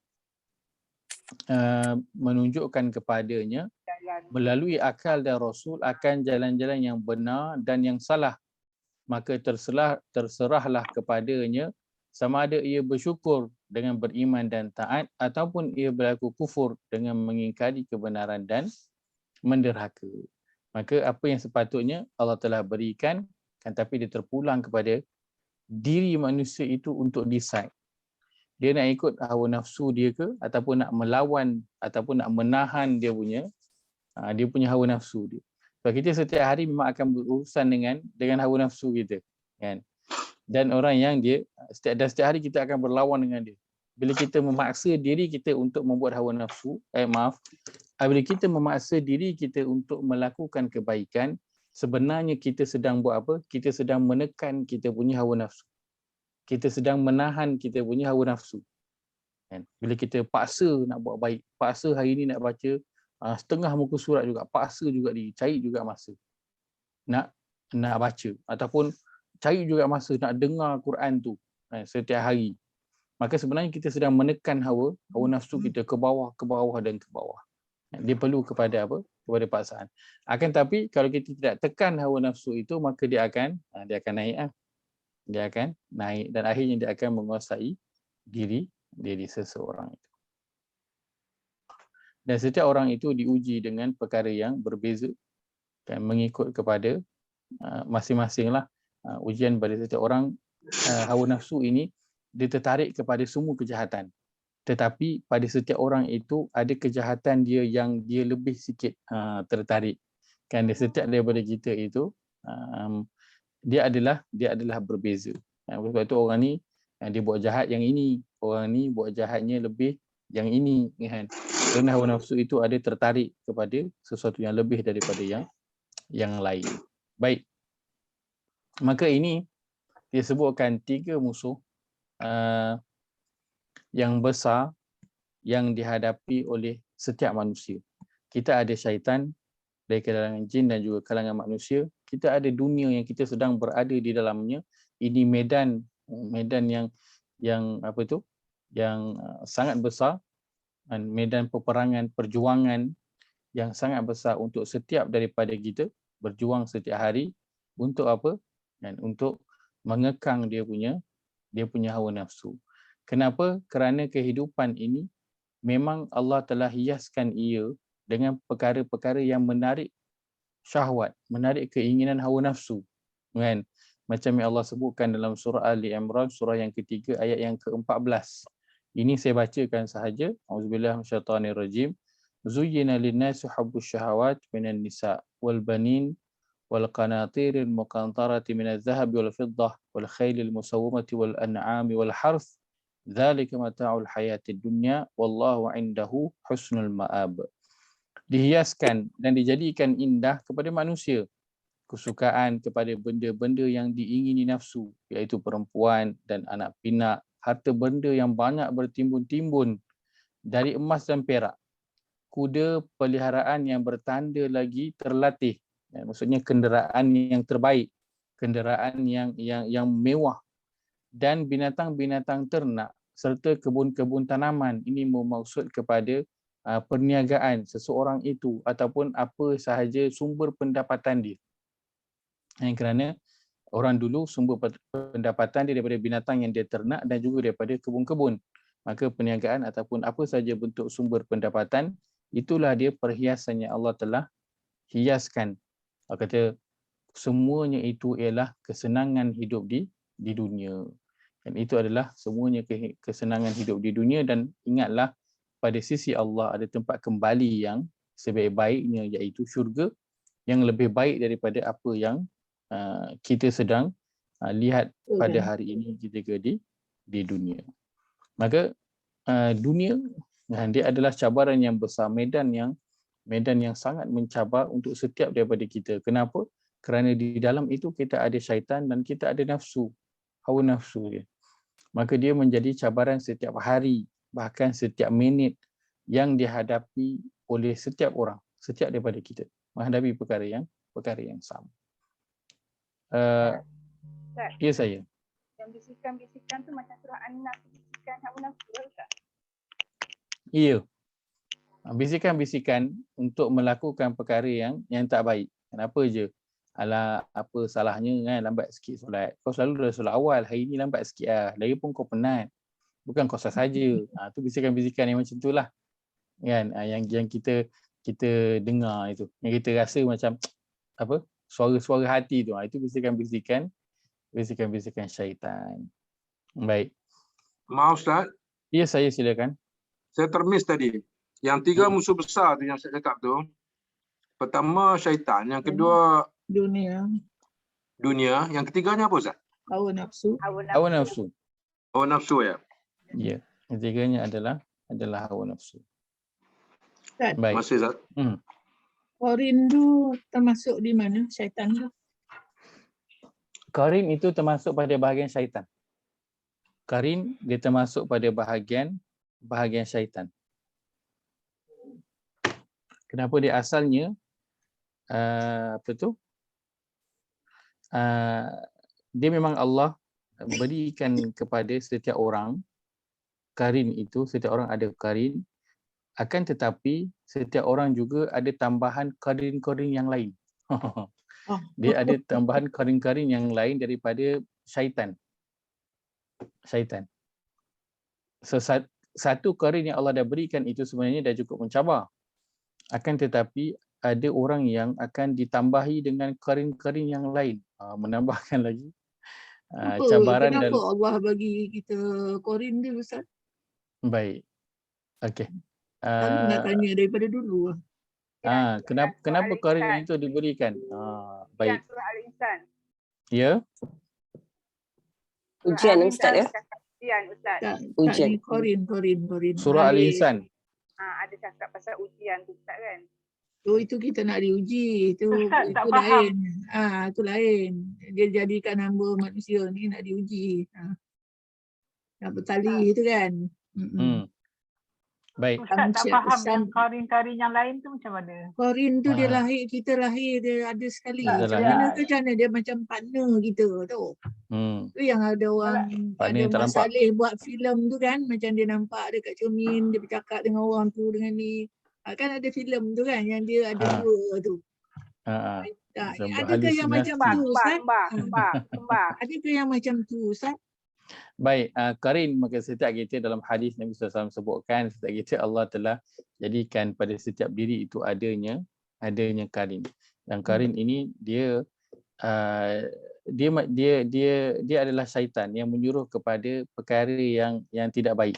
menunjukkan kepadanya melalui akal dan Rasul akan jalan-jalan yang benar dan yang salah. Maka terserahlah kepadanya sama ada ia bersyukur dengan beriman dan taat ataupun ia berlaku kufur dengan mengingkari kebenaran dan menderhaka. Maka apa yang sepatutnya Allah telah berikan, kan, tapi dia terpulang kepada diri manusia itu untuk decide. Dia nak ikut hawa nafsu dia ke ataupun nak melawan ataupun nak menahan dia punya hawa nafsu dia. Sebab kita setiap hari memang akan berurusan dengan hawa nafsu kita, kan? Dan orang yang dia setiap hari kita akan berlawan dengan dia. Bila kita memaksa diri kita untuk membuat hawa nafsu, bila kita memaksa diri kita untuk melakukan kebaikan, sebenarnya kita sedang buat apa? Kita sedang menekan kita punya hawa nafsu. Kita sedang menahan kita punya hawa nafsu. Kan? Bila kita paksa nak buat baik, paksa hari ni nak baca setengah muka surat juga, paksa juga cari juga masa nak baca, ataupun cari juga masa nak dengar Quran tu setiap hari. Maka sebenarnya kita sedang menekan hawa nafsu kita ke bawah dan ke bawah. Dia perlu kepada apa? Kepada paksaan. Akan tapi kalau kita tidak tekan hawa nafsu itu, maka dia akan naik. Dia akan naik dan akhirnya dia akan menguasai diri seseorang itu. Dan setiap orang itu diuji dengan perkara yang berbeza, dan mengikut kepada masing-masing lah. Ujian pada setiap orang. Hawa nafsu ini dia tertarik kepada semua kejahatan, tetapi pada setiap orang itu ada kejahatan dia yang dia lebih sikit tertarik, kan? Dia setiap daripada kita itu dia adalah berbeza. Sebab itu orang ni dia buat jahat yang ini, orang ni buat jahatnya lebih yang ini, kan? Kerana hawa nafsu itu ada tertarik kepada sesuatu yang lebih daripada yang lain. Baik. Maka ini dia sebutkan 3 musuh yang besar yang dihadapi oleh setiap manusia. Kita ada syaitan dari kalangan jin dan juga kalangan manusia. Kita ada dunia yang kita sedang berada di dalamnya. Ini medan yang apa itu? Yang sangat besar, dan medan peperangan, perjuangan yang sangat besar untuk setiap daripada kita berjuang setiap hari untuk apa? Dan untuk mengekang dia punya hawa nafsu. Kenapa? Kerana kehidupan ini memang Allah telah hiaskan ia dengan perkara-perkara yang menarik syahwat, menarik keinginan hawa nafsu. Kan? Macam yang Allah sebutkan dalam surah Ali Imran, surah yang ketiga, ayat yang ke-14. Ini saya bacakan sahaja. Auzubillahi minasyaitanir rajim. Zuyyina lin-nasi hubbus syahawat minan nisa wal banin wal qanatiril muqantarati minadh dhahabi wal fiddah wal khailil musawwamati wal an'ami wal harth. Dzalika mata'ul hayatid dunya wallahu 'indahu husnul ma'ab. Dihiaskan dan dijadikan indah kepada manusia kesukaan kepada benda-benda yang diingini nafsu, iaitu perempuan dan anak pinak, harta benda yang banyak bertimbun-timbun dari emas dan perak, kuda peliharaan yang bertanda lagi terlatih, maksudnya kenderaan yang terbaik, kenderaan yang mewah, dan binatang-binatang ternak serta kebun-kebun tanaman. Ini bermaksud kepada perniagaan seseorang itu ataupun apa sahaja sumber pendapatan dia. Kerana orang dulu sumber pendapatan dia daripada binatang yang dia ternak dan juga daripada kebun-kebun. Maka perniagaan ataupun apa sahaja bentuk sumber pendapatan, itulah dia perhiasan yang Allah telah hiaskan. Allah kata semuanya itu ialah kesenangan hidup di dunia. Dan itu adalah semuanya kesenangan hidup di dunia, dan ingatlah pada sisi Allah ada tempat kembali yang sebaik-baiknya, iaitu syurga, yang lebih baik daripada apa yang kita sedang lihat pada hari ini ketika di dunia. Maka dunia dia adalah cabaran yang besar, medan yang sangat mencabar untuk setiap daripada kita. Kenapa? Kerana di dalam itu kita ada syaitan dan kita ada nafsu, hawa nafsu dia. Maka dia menjadi cabaran setiap hari, bahkan setiap minit yang dihadapi oleh setiap orang, setiap daripada kita menghadapi perkara yang sama. Ya saya. Yang bisikan-bisikan tu macam surah An-Nas, bisikan hawa nafsu tak? Iya. Bisikan-bisikan untuk melakukan perkara yang tak baik. Kenapa je? Alah, apa salahnya kan, lambat sikit solat. Kau selalu dah solat awal, hari ni lambat sikit lah. Lagipun kau penat. Bukan kau salah saja. Tu bisikan-bisikan yang macam tu lah. Kan? Yang kita dengar itu. Yang kita rasa macam apa? Suara-suara hati tu. Itu bisikan-bisikan syaitan. Baik. Maaf Ustaz, Ya, saya silakan. saya termiss tadi. Yang 3 musuh besar tu yang saya cakap tu. Pertama syaitan, yang kedua Dunia, yang ketiganya apa Ustaz? hawa nafsu. Hawa nafsu. Hawa nafsu ya. Ya. Ketiganya adalah hawa nafsu. Ustaz, Baik. Masih Ustaz. Qarin tu termasuk di mana syaitan tu? Qarin itu termasuk pada bahagian syaitan. Qarin dia termasuk pada bahagian syaitan. Kenapa dia asalnya dia memang Allah berikan kepada setiap orang qarin itu, setiap orang ada qarin, akan tetapi setiap orang juga ada tambahan qarin-qarin yang lain. Dia ada tambahan qarin-qarin yang lain daripada syaitan. Satu qarin yang Allah dah berikan itu sebenarnya dah cukup mencabar. Akan tetapi ada orang yang akan ditambahi dengan qarin-qarin yang lain, menambahkan lagi cabaran. Kenapa Allah bagi kita qarin dia Ustaz? Baik. Okey. Nak tanya daripada dulu. Kenapa qarin itu diberikan? Baik. Surah Al-Insan. Ya. Ujian Ustaz ya. Ujian Ustaz. Ujian. Qarin. Surah Al-Insan. Ada cakap pasal ujian tu Ustaz kan. Oh, itu kita nak diuji. Ustaz tak Itu faham. lain. Itu lain. Dia jadikan hamba manusia ni nak diuji. Nak bertali itu kan. Baik. Ustaz tak faham yang Sam- karin-karin yang lain tu macam mana? Korin tu dia Ah. lahir, kita lahir dia ada sekali. Kita Macam lahir. mana tu macam mana dia macam partner kita tu. Tu yang ada orang, Partner ada yang tak Mat nampak. Saleh buat filem tu kan. Macam dia nampak dekat cermin, dia bercakap dengan orang tu dengan ni. Kan ada filem tu kan yang dia ada dua tu. Sebab Adakah yang macam halusinasi. tu Ustaz? Kembar. Adakah yang macam tu Ustaz? Baik, Karin, maka setiap kita dalam hadis Nabi SAW sebutkan, setiap kita Allah telah jadikan pada setiap diri itu adanya karin. Dan karin ini dia adalah syaitan yang menyuruh kepada perkara yang tidak baik,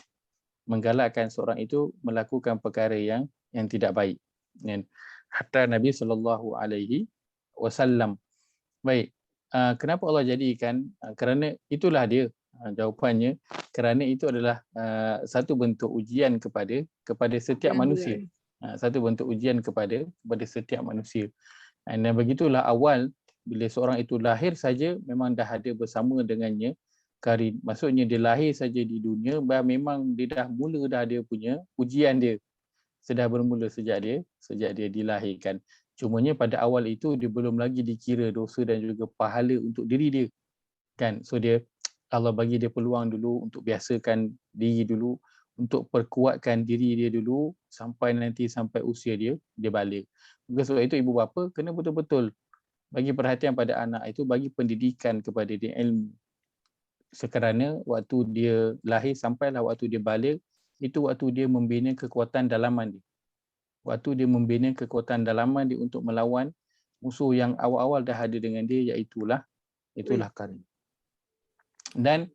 menggalakkan seorang itu melakukan perkara yang tidak baik. Dan hatta Nabi SAW. Baik, kenapa Allah jadikan? Kerana itulah dia. Jawapannya kerana itu adalah satu bentuk ujian kepada setiap manusia. Satu bentuk ujian kepada setiap manusia. Dan begitulah awal bila seorang itu lahir saja memang dah ada bersama dengannya karin. Maksudnya dia lahir saja di dunia memang dia dah mula dah dia punya ujian dia. Sudah bermula sejak dia dilahirkan. Cumanya pada awal itu dia belum lagi dikira dosa dan juga pahala untuk diri dia. Kan? So Allah bagi dia peluang dulu untuk biasakan diri dulu, untuk perkuatkan diri dia dulu sampai usia dia balik. Maka sebab itu ibu bapa kena betul-betul bagi perhatian pada anak itu, bagi pendidikan kepada dia ilmu. Sekerana waktu dia lahir sampailah waktu dia balik, itu waktu dia membina kekuatan dalaman dia. Waktu dia membina kekuatan dalaman dia untuk melawan musuh yang awal-awal dah ada dengan dia, itulah karin. Dan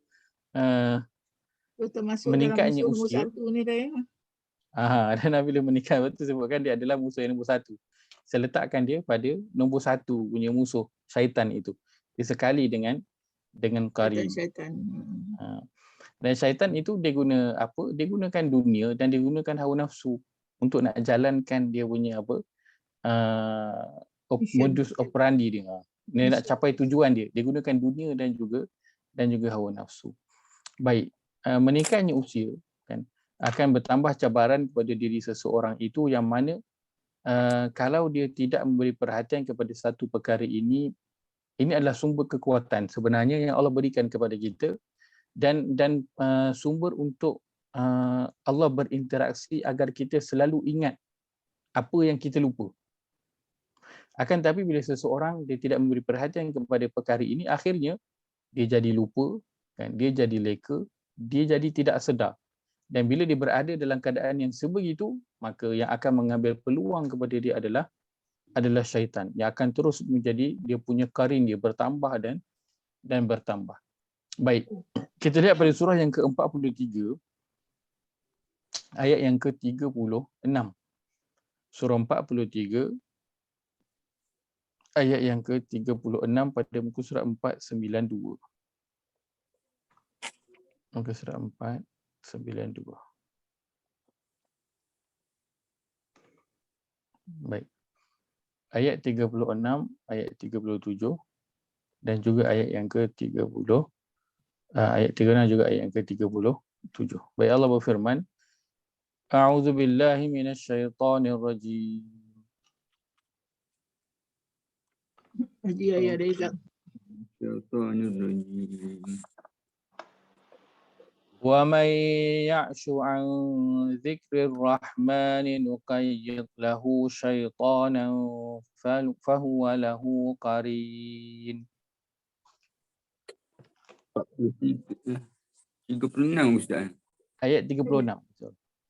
meningkatnya usia. Ni dah, Dan bila meningkat, betul sebutkan dia adalah musuh yang nombor 1. Saya letakkan dia pada nombor 1 punya musuh, syaitan itu. Dia sekali dengan karin. Syaitan. Dan syaitan itu dia guna apa? Dia gunakan dunia dan dia gunakan hawa nafsu untuk nak jalankan dia punya apa? Modus operandi dia. Dia nak capai tujuan dia. Dia gunakan dunia dan juga hawa nafsu. Baik, meningkatnya usia kan akan bertambah cabaran kepada diri seseorang itu, yang mana kalau dia tidak memberi perhatian kepada satu perkara ini adalah sumber kekuatan sebenarnya yang Allah berikan kepada kita, dan sumber untuk Allah berinteraksi agar kita selalu ingat apa yang kita lupa. Akan tapi bila seseorang dia tidak memberi perhatian kepada perkara ini, akhirnya dia jadi lupa, kan? Dia jadi leka, dia jadi tidak sedar. Dan bila dia berada dalam keadaan yang sebegitu, maka yang akan mengambil peluang kepada dia adalah syaitan, yang akan terus menjadi dia punya karin dia bertambah dan bertambah. Baik, kita lihat pada surah yang ke-43 ayat yang ke-36. Surah 43 ayat yang ke-36 pada muka surat 492. Muka surat 492. Baik. Ayat 36, ayat 37 dan juga ayat yang ke-30. Ayat 36 juga ayat yang ke-37. Baik, Allah berfirman, A'udzu billahi minasyaitonir rajim. Ayat dia hilang. وَمَنْ يَعْشُ عَنْ ذِكْرِ الرَّحْمَنِ نُقَيِّضْ لَهُ شَيْطَانًا فَهُوَ لَهُ قَرِينٌ. 36 Ustaz. Ayat 36.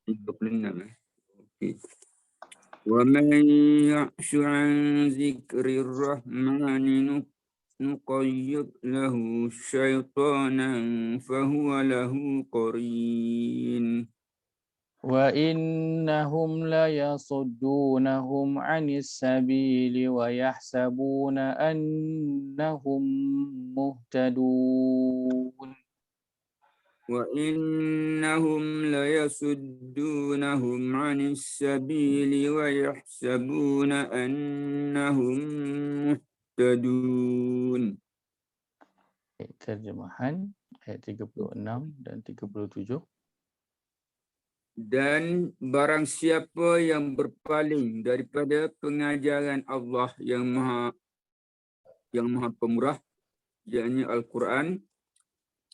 36. Okey. وَمَنْ يَعْشُ عَنْ ذِكْرِ الرَّحْمَنِ نُقَيِّضْ لَهُ شَيْطَانًا فَهُوَ لَهُ قَرِينٌ. وَإِنَّهُمْ لَيَصُدُّونَهُمْ عَنِ السَّبِيلِ وَيَحْسَبُونَ أَنَّهُمْ مُهْتَدُونَ. وإنهم ليصدونهم عن السبيل ويحسبون أنهم مهتدون. Terjemahan ayat 36 dan 37. Dan barang siapa yang berpaling daripada pengajaran Allah yang Maha Pemurah, yakni Al-Quran,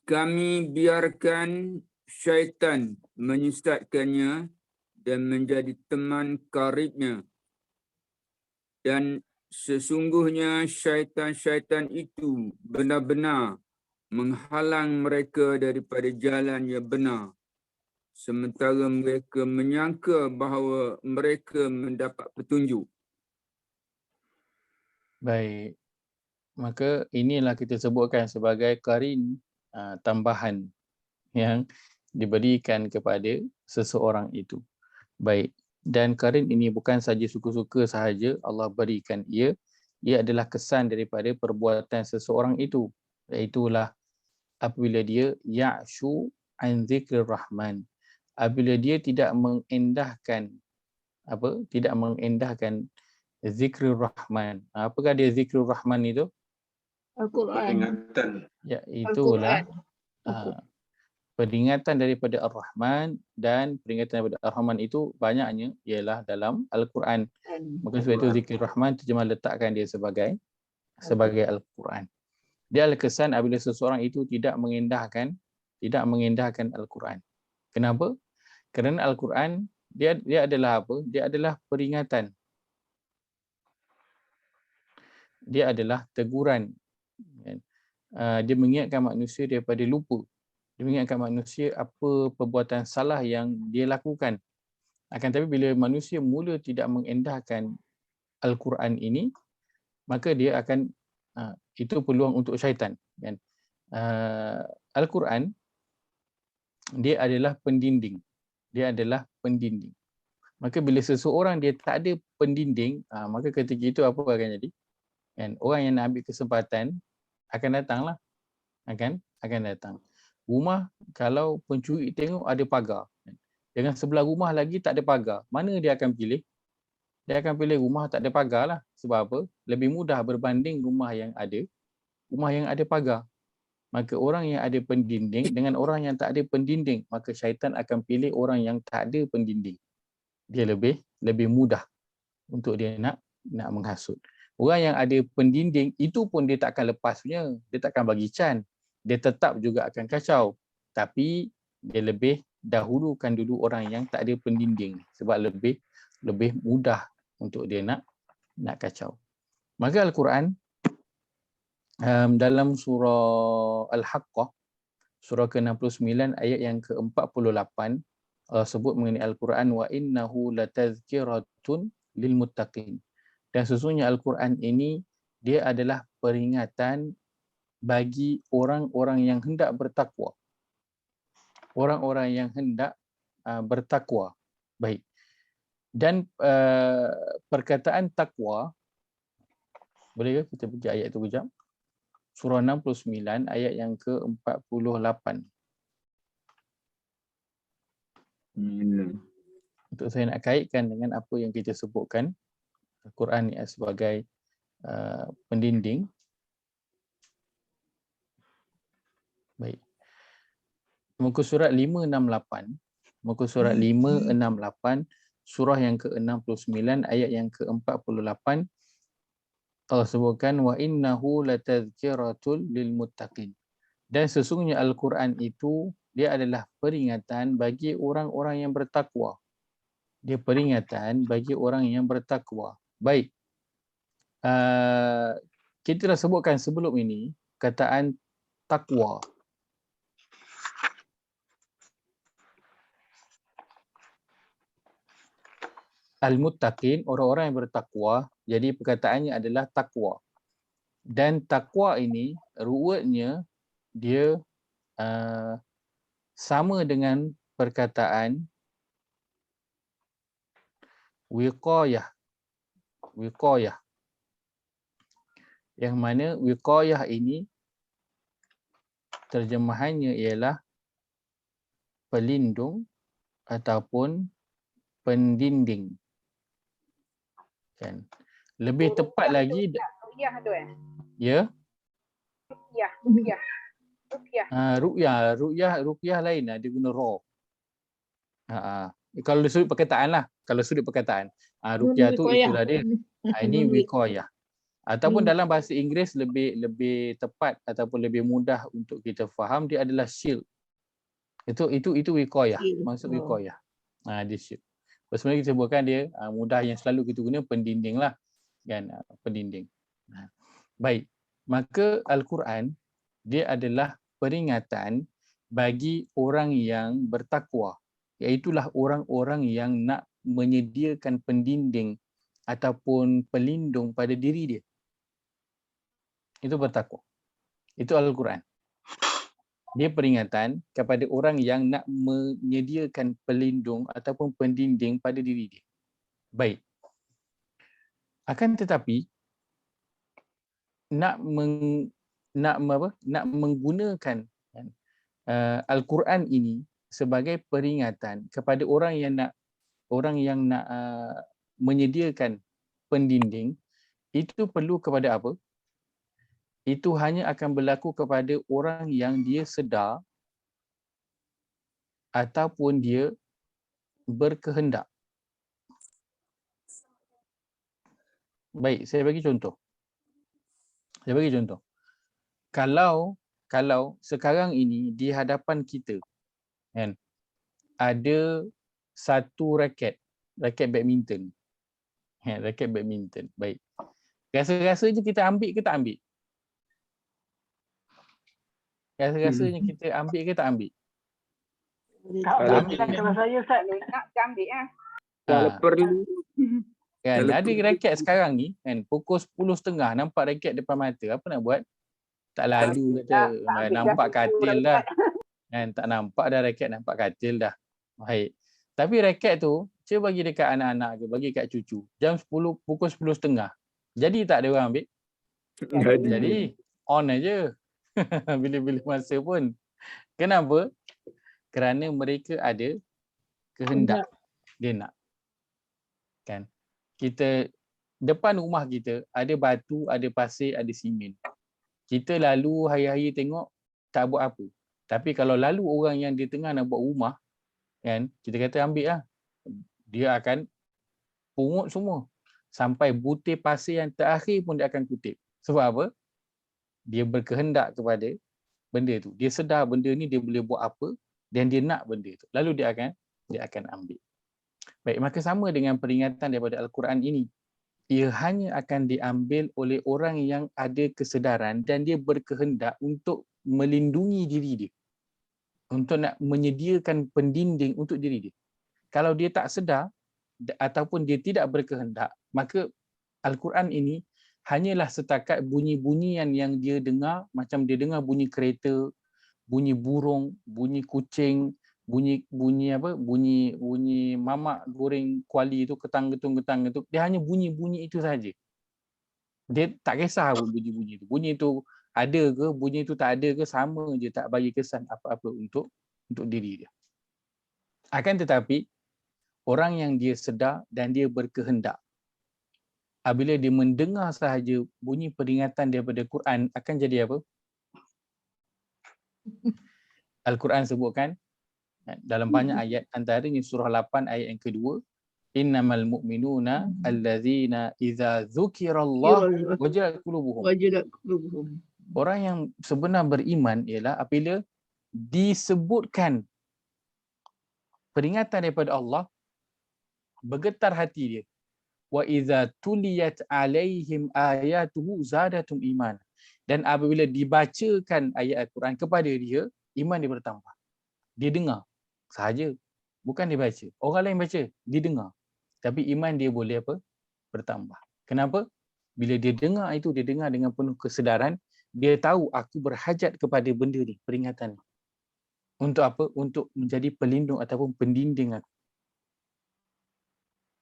kami biarkan syaitan menyesatkannya dan menjadi teman karibnya. Dan sesungguhnya syaitan-syaitan itu benar-benar menghalang mereka daripada jalan yang benar, sementara mereka menyangka bahawa mereka mendapat petunjuk. Baik. Maka inilah kita sebutkan sebagai qarin tambahan yang diberikan kepada seseorang itu. Baik. Dan qarin ini bukan saja suka-suka sahaja Allah berikan ia adalah kesan daripada perbuatan seseorang itu. Iaitulah apabila dia ya'shu an dzikrir rahman. Apabila dia tidak mengendahkan zikrul rahman. Apakah dia zikrul rahman itu? Al-Quran. Peringatan. Ya, itulah peringatan daripada Ar-Rahman, dan peringatan daripada Ar-Rahman itu banyaknya ialah dalam Al-Quran. Maka sebab itu zikir Rahman terjemah letakkan dia sebagai Al-Quran. Dia adalah kesan apabila seseorang itu tidak mengendahkan Al-Quran. Kenapa? Kerana Al-Quran dia adalah apa? Dia adalah peringatan. Dia adalah teguran. Dia mengingatkan manusia daripada lupa. Dia mengingatkan manusia apa perbuatan salah yang dia lakukan. Akan tetapi bila manusia mula tidak mengendahkan Al-Quran ini, maka dia akan itu peluang untuk syaitan. Al-Quran dia adalah pendinding. Maka bila seseorang dia tak ada pendinding, maka ketika itu apa akan jadi? Orang yang nak ambil kesempatan akan datanglah. Akan datang. Rumah kalau pencuri tengok ada pagar, dengan sebelah rumah lagi tak ada pagar, mana dia akan pilih? Dia akan pilih rumah tak ada pagar lah. Sebab apa? Lebih mudah berbanding rumah yang ada pagar. Maka orang yang ada pendinding dengan orang yang tak ada pendinding, maka syaitan akan pilih orang yang tak ada pendinding. Dia lebih mudah untuk dia nak menghasut. Orang yang ada pendinding itu pun dia tak akan lepas punya, dia tak akan bagi can. Dia tetap juga akan kacau. Tapi dia lebih dahulukan dulu orang yang tak ada pendinding sebab lebih mudah untuk dia nak kacau. Maka Al-Quran dalam surah Al-Haqqah, surah ke-69 ayat yang ke-48, Allah sebut mengenai Al-Quran, wa innahu latazkiratun lil muttaqin. Dan sesungguhnya Al-Quran ini dia adalah peringatan bagi orang-orang yang hendak bertakwa. Orang-orang yang hendak bertakwa. Baik. Dan perkataan takwa, boleh ke kita pergi ayat itu kejap? Surah 69 ayat yang ke-48. Untuk saya nak kaitkan dengan apa yang kita sebutkan, Al-Quran ni sebagai pendinding. Baik. Muka surat 568. Muka surat 568, surah yang ke-69 ayat yang ke-48. Allah sebutkan wa innahu latazkiratul lil muttaqin. Dan sesungguhnya Al-Quran itu dia adalah peringatan bagi orang-orang yang bertakwa. Dia peringatan bagi orang yang bertakwa. Baik. Kita dah sebutkan sebelum ini kataan takwa. Al-muttaqin, orang-orang yang bertakwa. Jadi perkataannya adalah takwa. Dan takwa ini ruwetnya dia sama dengan perkataan wiqayah. Wiqayah. Yang mana wiqayah ini terjemahannya ialah pelindung ataupun pendinding. Kan? Lebih tepat lagi Ruqyah tu ya. Ruqyah lain dia guna ra. Kalau sudut perkataan lah, kalau sudut perkataan. Ruqyah tu itulah dia. Ini wiqayah. Ataupun dalam bahasa Inggeris lebih tepat ataupun lebih mudah untuk kita faham, dia adalah shield. Itu wiqayah. Maksud wiqayah. Dia shield. Sebenarnya kita sebutkan dia mudah yang selalu kita guna pendinding lah. Kan, pendinding. Baik. Maka Al-Quran dia adalah peringatan bagi orang yang bertakwa, iaitulah orang-orang yang nak menyediakan pendinding ataupun pelindung pada diri dia. Itu bertakwa. Itu Al-Quran. Dia peringatan kepada orang yang nak menyediakan pelindung ataupun pendinding pada diri dia. Baik. Akan tetapi nak menggunakan Al-Quran ini sebagai peringatan kepada orang yang nak menyediakan pendinding, itu perlu kepada apa? Itu hanya akan berlaku kepada orang yang dia sedar ataupun dia berkehendak. Baik, saya bagi contoh. Kalau sekarang ini di hadapan kita, kan, ada satu raket badminton. Raket badminton. Baik. Rasa-rasanya kita ambil ke tak ambil? Rasa-rasanya kita ambil ke tak ambil? Kalau Kalau saya nak ambil Kalau perlu. Kan, Kalau ada raket sekarang ni, kan, pukul 10.30 nampak raket depan mata. Apa nak buat? Tak lalu kata, nampak katil dah. Kan, tak nampak dah raket, nampak katil dah. Baik. Tapi raket tu, cuba bagi dekat anak-anak ke, bagi kat cucu. Pukul 10.30. Jadi tak ada orang ambil? Jadi, on aja. Bila-bila masa pun. Kenapa? Kerana mereka ada kehendak. Dia nak. Kan? Kita, depan rumah kita, ada batu, ada pasir, ada simen. Kita lalu hari-hari tengok, tak buat apa. Tapi kalau lalu orang yang di tengah nak buat rumah, kan, kita kata ambil lah. Dia akan pungut semua. Sampai butir pasir yang terakhir pun dia akan kutip. Sebab apa? Dia berkehendak kepada benda tu. Dia sedar benda ni dia boleh buat apa dan dia nak benda tu. Lalu dia akan ambil. Baik, maka sama dengan peringatan daripada Al-Quran ini. Ia hanya akan diambil oleh orang yang ada kesedaran dan dia berkehendak untuk melindungi diri dia. Untuk nak menyediakan pendinding untuk diri dia. Kalau dia tak sedar ataupun dia tidak berkehendak, maka Al-Quran ini hanyalah setakat bunyi-bunyian yang dia dengar, macam dia dengar bunyi kereta, bunyi burung, bunyi kucing, bunyi mamak goreng kuali tu ketang-ketung, dia hanya bunyi-bunyi itu saja. Dia tak kisah pun bunyi-bunyi itu. Bunyi itu ada ke, bunyi itu tak ada ke, sama je, tak bagi kesan apa-apa untuk diri dia. Akan tetapi orang yang dia sedar dan dia berkehendak, apabila dia mendengar sahaja bunyi peringatan daripada Quran, akan jadi apa? Al-Quran sebutkan dalam banyak ayat, antaranya surah 8 ayat yang kedua, innamal mu'minuna allazina idza dzukirallah wajilat qulubuhum. Orang yang sebenar beriman ialah apabila disebutkan peringatan daripada Allah, bergetar hati dia. Wa idza tuliyat alaihim ayatuhu zadatum iman. Dan apabila dibacakan ayat Al-Quran kepada dia, iman dia bertambah. Dia dengar sahaja, bukan dia baca. Orang lain baca, dia dengar. Tapi iman dia boleh apa? Bertambah. Kenapa? Bila dia dengar itu, dia dengar dengan penuh kesedaran, dia tahu aku berhajat kepada benda ni, peringatan ni. Untuk apa? Untuk menjadi pelindung ataupun pendinding aku.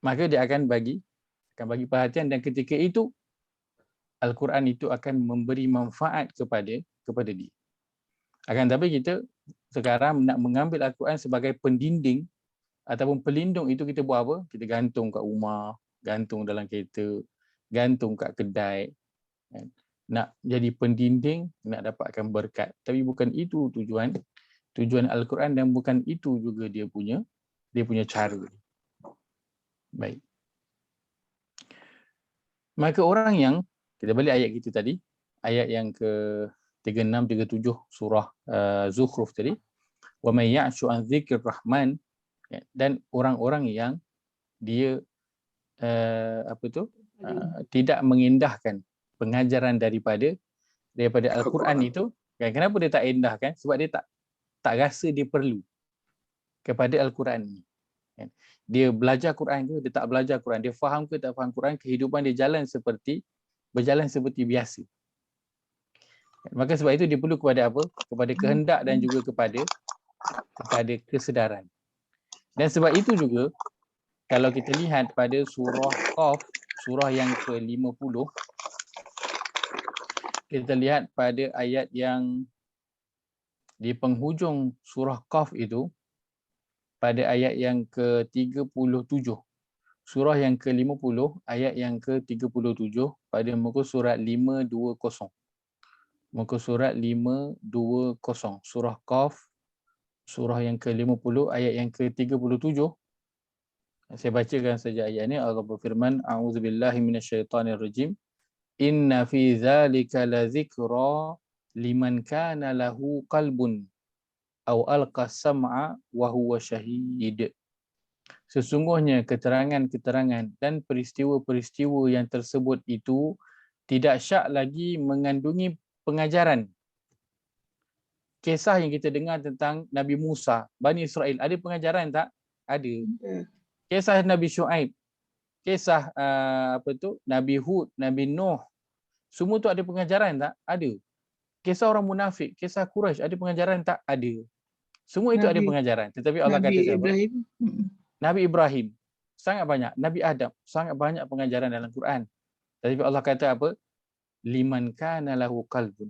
Maka dia akan bagi perhatian, dan ketika itu Al-Quran itu akan memberi manfaat kepada dia. Akan tapi kita sekarang nak mengambil Al-Quran sebagai pendinding ataupun pelindung, itu kita buat apa? Kita gantung kat rumah, gantung dalam kereta, gantung kat kedai. Kan? Nak jadi pendinding, nak dapatkan berkat. Tapi bukan itu tujuan Al-Quran, dan bukan itu juga dia punya cara. Baik. Maka orang yang, kita balik ayat kita tadi, ayat yang ke 36, 37 surah Zukhruf tadi, wa may ya'shu an dzikrir rahman, dan orang-orang yang dia tidak mengindahkan pengajaran daripada Al-Quran itu. Kan, kenapa dia tak indahkan? Sebab dia tak rasa dia perlu kepada Al-Quran ni. Kan? Dia belajar Quran ke, dia tak belajar Quran, dia faham ke tak faham Quran, kehidupan dia berjalan seperti biasa. Maka sebab itu dia perlu kepada apa? Kepada kehendak dan juga kepada kesedaran. Dan sebab itu juga kalau kita lihat pada surah Qaf, surah yang ke-50, kita lihat pada ayat yang di penghujung surah Qaf itu, pada ayat yang ke-37. Surah yang ke-50, ayat yang ke-37 pada muka surat 520. Muka surat 520. Surah Qaf, surah yang ke-50, ayat yang ke-37. Saya bacakan saja ayat ini. Allah berfirman, A'udzubillahi minasyaitonirrajim. Inna fi dzalika lazikra liman kana lahu qalbun aw alqa sam'a wa huwa syahid. Sesungguhnya keterangan-keterangan dan peristiwa-peristiwa yang tersebut itu tidak syak lagi mengandungi pengajaran. Kisah yang kita dengar tentang Nabi Musa, Bani Israel, ada pengajaran tak? Ada. Kisah Nabi Shu'aib, kisah Nabi Hud, Nabi Nuh, semua tu ada pengajaran tak? Ada. Kisah orang munafik, kisah Quraisy, ada pengajaran tak? Ada. Semua itu ada pengajaran. Tetapi Allah kata siapa? Nabi Ibrahim, sangat banyak. Nabi Adam, sangat banyak pengajaran dalam Quran. Tetapi Allah kata apa? Liman kana lahu qalbun.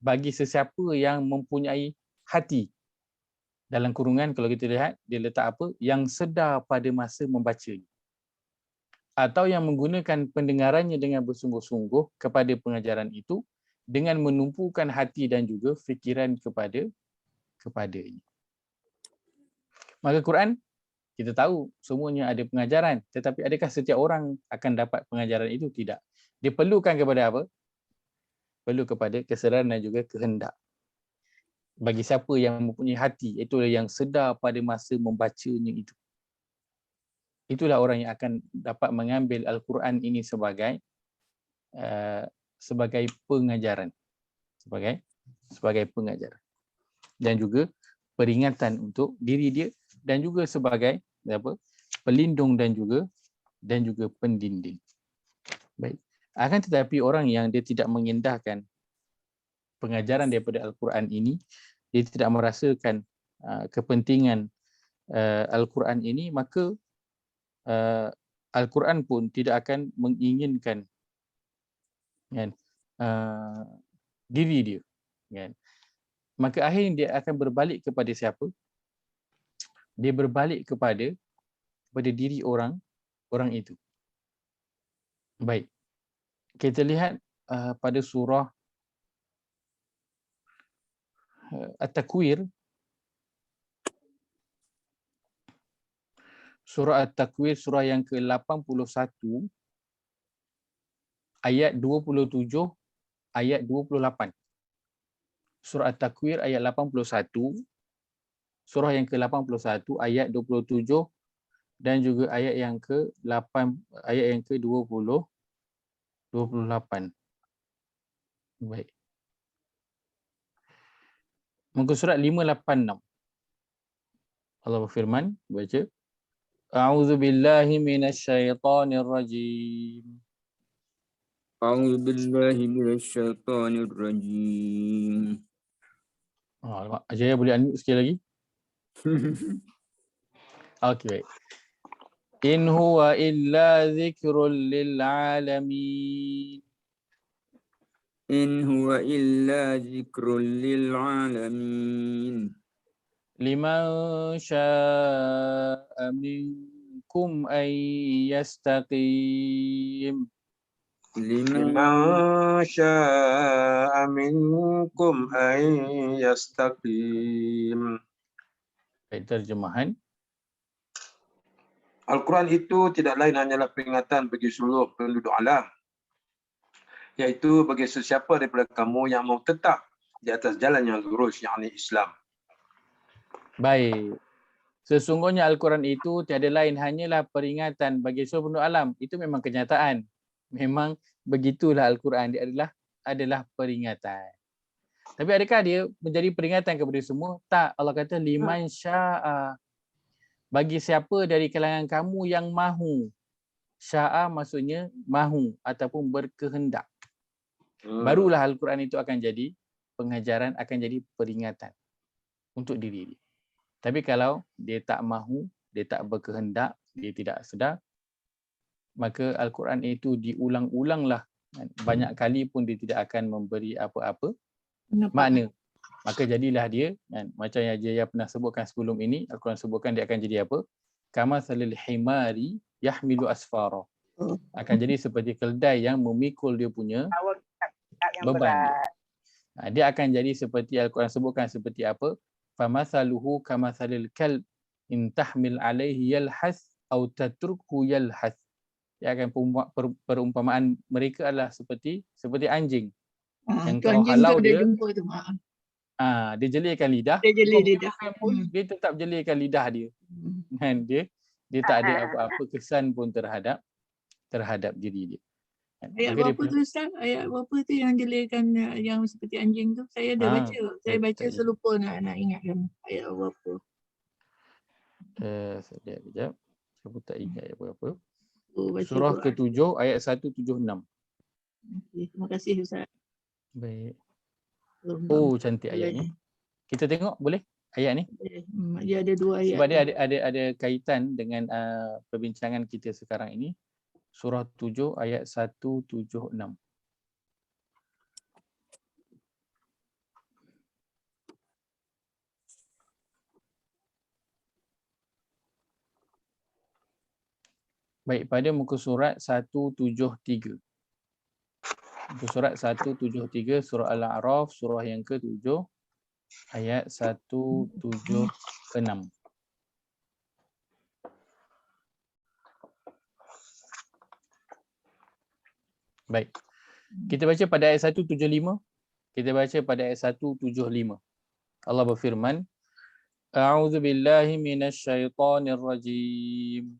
Bagi sesiapa yang mempunyai hati. Dalam kurungan kalau kita lihat, dia letak apa? Yang sedar pada masa membaca. Atau yang menggunakan pendengarannya dengan bersungguh-sungguh kepada pengajaran itu, dengan menumpukan hati dan juga fikiran kepadanya. Maka Quran, kita tahu semuanya ada pengajaran, tetapi adakah setiap orang akan dapat pengajaran itu? Tidak. Dia perlukan kepada apa? Perlu kepada kesedaran dan juga kehendak. Bagi siapa yang mempunyai hati, itulah yang sedar pada masa membacanya itu. Itulah orang yang akan dapat mengambil Al-Quran ini sebagai pengajaran. Sebagai pengajaran. Dan juga peringatan untuk diri dia, dan juga sebagai pelindung dan juga pendinding. Baik. Akan tetapi orang yang dia tidak mengindahkan pengajaran daripada Al-Quran ini, dia tidak merasakan kepentingan Al-Quran ini, maka Al-Quran pun tidak akan menginginkan diri dia. Maka akhirnya dia akan berbalik kepada siapa? Dia berbalik kepada diri orang itu. Baik. Kita lihat pada surah At-Takwir. Surah At-Takwir, surah yang ke-81, ayat 27, ayat 28. Surah At-Takwir ayat 81, surah yang ke-81, ayat 27 dan juga ayat yang ke-8, ayat yang ke-28. Baik. Muka surat 586. Allah berfirman, baca. A'udzubillahi minasyaitonirrajim. A'udzubillahi minasyaitonirrajim. Alamak, Ajaya boleh unmute sekali lagi? Okey, baik. In huwa illa zikrul lil alamin. In huwa illa zikrul lil alamin. Liman syaa'a minkum an yastaqim. Liman Liman syaa'a minkum an yastaqim. Baik, terjemahan. Al-Quran itu tidak lain hanyalah peringatan bagi seluruh penduduk alam, iaitu bagi sesiapa daripada kamu yang mau tetap di atas jalan yang lurus, yakni Islam. Baik. Sesungguhnya Al-Quran itu tiada lain hanyalah peringatan bagi seluruh penduduk alam. Itu memang kenyataan. Memang begitulah Al-Quran. Dia adalah peringatan. Tapi adakah dia menjadi peringatan kepada semua? Tak. Allah kata liman sya'a. Bagi siapa dari kalangan kamu yang mahu. Sya'a maksudnya mahu ataupun berkehendak. Barulah Al-Quran itu akan jadi pengajaran, akan jadi peringatan untuk diri dia. Tapi kalau dia tak mahu, dia tak berkehendak, dia tidak sedar, maka Al-Quran itu diulang-ulanglah. Banyak kali pun dia tidak akan memberi apa-apa makna. Maka jadilah dia, macam yang Jaya pernah sebutkan sebelum ini, Al-Quran sebutkan dia akan jadi apa? Kama salil himari yahmilu asfara. Akan jadi seperti keldai yang memikul dia punya Bawa kitab yang beban dia. berat. Dia akan jadi seperti Al-Quran sebutkan seperti apa? Famathaluhu kamathalil kalb in tahmil alaihi yalhas aw tatrukhu yalhas. Dia akan perumpamaan mereka adalah seperti anjing. Yang Tu kau anjing halau tu dia, jumpa tu. dia jelirkan lidah. Dia jeli Kau lidah. biarkan pun, dia tetap jelirkan lidah dia. Kan dia tak ada apa-apa kesan pun terhadap diri dia. Ayat Maka dia berapa tu Ustaz? Ayat berapa tu yang jelirkan yang seperti anjing tu? Saya dah baca. Saya baca betul. selupa nak ingatkan ayat berapa. Saya lihat kejap. Saya pun tak ingat ayat berapa. Baca Surah Quran. ke-7 ayat 176. Okay, terima kasih Ustaz. Baik. Belum Oh, cantik ayatnya. Kita tengok boleh ayat ni? Dia ada dua ayat. Sebab dia ada kaitan dengan perbincangan kita sekarang ini. Surah 7 ayat 176. Baik, pada muka surat 173. Muka surat 173 surah Al-A'raf, surah yang ke-7 ayat 176. Baik. Kita baca pada ayat 175. Kita baca pada ayat 175. Allah berfirman, A'udzu billahi minasyaitonir rajim.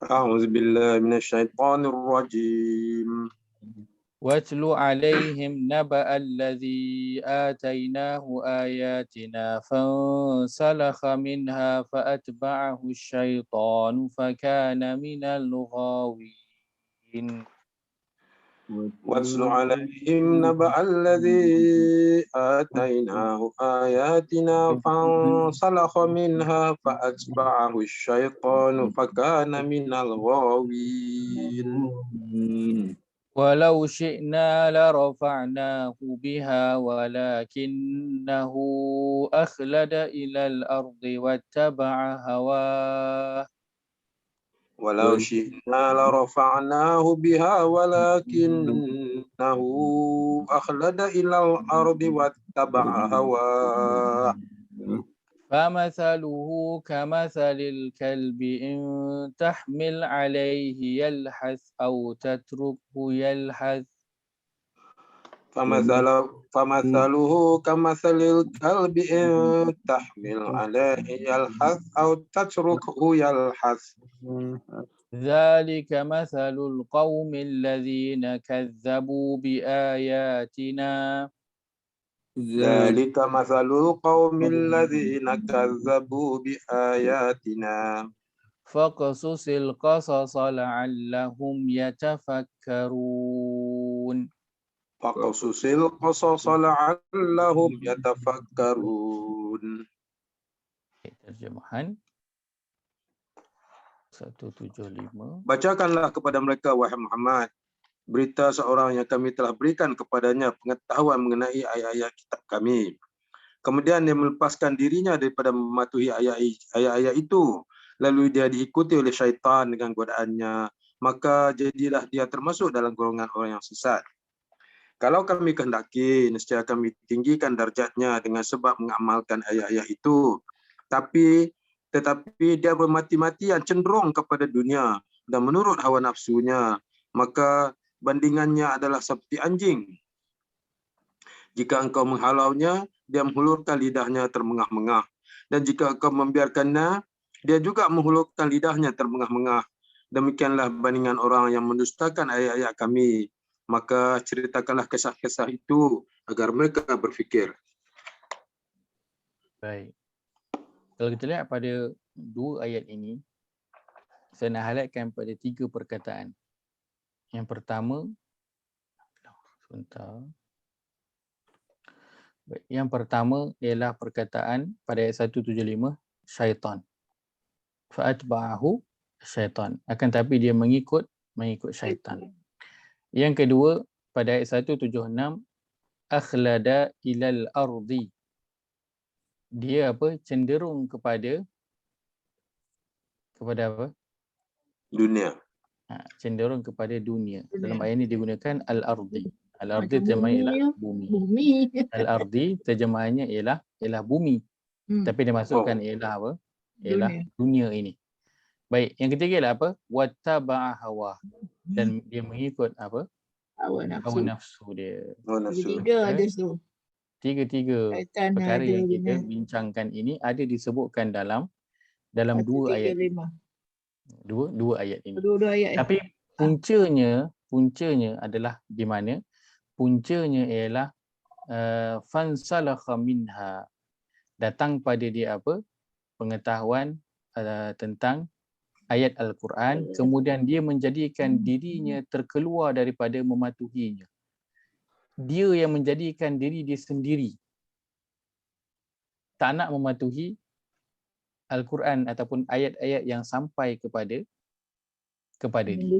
A'udzu billahi minasyaitonir rajim. واتل عليهم نبأ الذي آتيناه آياتنا فانسلخ منها فأتبعه الشيطان فكان من الغاوين. واتل عليهم نبأ الذي آتيناه آياتنا فانسلخ منها فأتبعه الشيطان فكان من الغاوين. ولو شئنا لرفعناه بها ولكنه أخلد إلى الأرض واتبع هواه. ولو شئنا لرفعناه بها ولكنه أخلد إلى الأرض واتبع هواه. فمثله كمثل الكلب إن تحمل عليه يلحث أو تتركه يلحث. فمثله كمثل الكلب إن تحمل عليه يلحث أو تتركه يلحث. ذلك مثل القوم الذين كذبوا بآياتنا. ذلك مثل القوم الذين كذبوا بآياتنا. فاقصص القصص لعلهم يتفكرون. فقصص القصص لعلهم يتفكرون. Terjemahan 175. Bacakanlah kepada mereka, wahai Muhammad, berita seorang yang kami telah berikan kepadanya pengetahuan mengenai ayat-ayat kitab kami. Kemudian dia melepaskan dirinya daripada mematuhi ayat-ayat itu. Lalu dia diikuti oleh syaitan dengan godaannya. Maka jadilah dia termasuk dalam golongan orang yang sesat. Kalau kami kehendaki, nescaya kami tinggikan darjatnya dengan sebab mengamalkan ayat-ayat itu. Tetapi dia bermati-matian cenderung kepada dunia dan menurut hawa nafsunya. Maka bandingannya adalah seperti anjing. Jika engkau menghalaunya, dia menghulurkan lidahnya termengah-mengah. Dan jika engkau membiarkannya, dia juga menghulurkan lidahnya termengah-mengah. Demikianlah bandingan orang yang mendustakan ayat-ayat kami. Maka ceritakanlah kisah-kisah itu agar mereka berfikir. Baik. Kalau kita lihat pada dua ayat ini, saya nak highlightkan pada 3 perkataan. Yang pertama, sebentar. Baik, yang pertama ialah perkataan pada ayat 175, syaitan. Fa'atba'ahu syaitan. Akan tapi dia mengikut syaitan. Yang kedua, pada ayat 176, akhlada ilal ardi. Dia cenderung kepada apa? Dunia. Cenderung kepada dunia. Dalam ayat ini digunakan al-ardi. Al-ardi terjemahannya ialah bumi. Al-ardi terjemahannya ialah bumi. Tapi dia masukkan ialah apa? Ialah dunia ini. Baik, yang ketiga ialah apa? Wattaba'a hawa. Dan dia mengikut apa? Hawa nafsu dia. Tiga ada tu. Tiga perkara yang kita bincangkan ini ada disebutkan dalam dua ayat ini. Dua ayat ini. Dua ayat. Tapi puncanya adalah di mana? Puncanya ialah fansalakha minha. Datang pada dia apa? Pengetahuan tentang ayat Al-Quran, kemudian dia menjadikan dirinya terkeluar daripada mematuhinya. Dia yang menjadikan diri dia sendiri tak nak mematuhi Al-Quran ataupun ayat-ayat yang sampai kepada dia.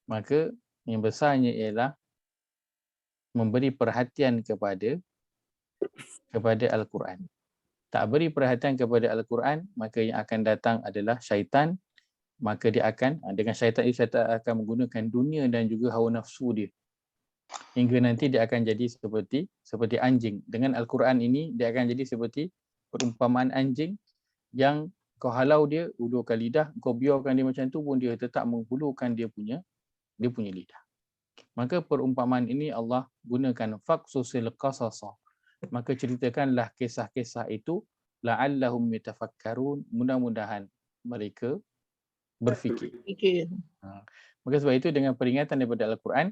Maka yang besarnya ialah memberi perhatian kepada Al-Quran. Tak beri perhatian kepada Al-Quran, maka yang akan datang adalah syaitan. Maka dia akan, dengan syaitan ini, syaitan akan menggunakan dunia dan juga hawa nafsu dia. Hingga nanti dia akan jadi seperti anjing. Dengan Al-Quran ini, dia akan jadi seperti perumpamaan anjing yang kau halau dia, ulurkan lidah, kau biarkan dia macam tu pun dia tetap menghulurkan dia punya lidah. Maka perumpamaan ini Allah gunakan faqsusil qasasa. Maka ceritakanlah kisah-kisah itu la'allahum yatafakkarun, mudah-mudahan mereka berfikir. Maka sebab itu dengan peringatan daripada Al-Quran,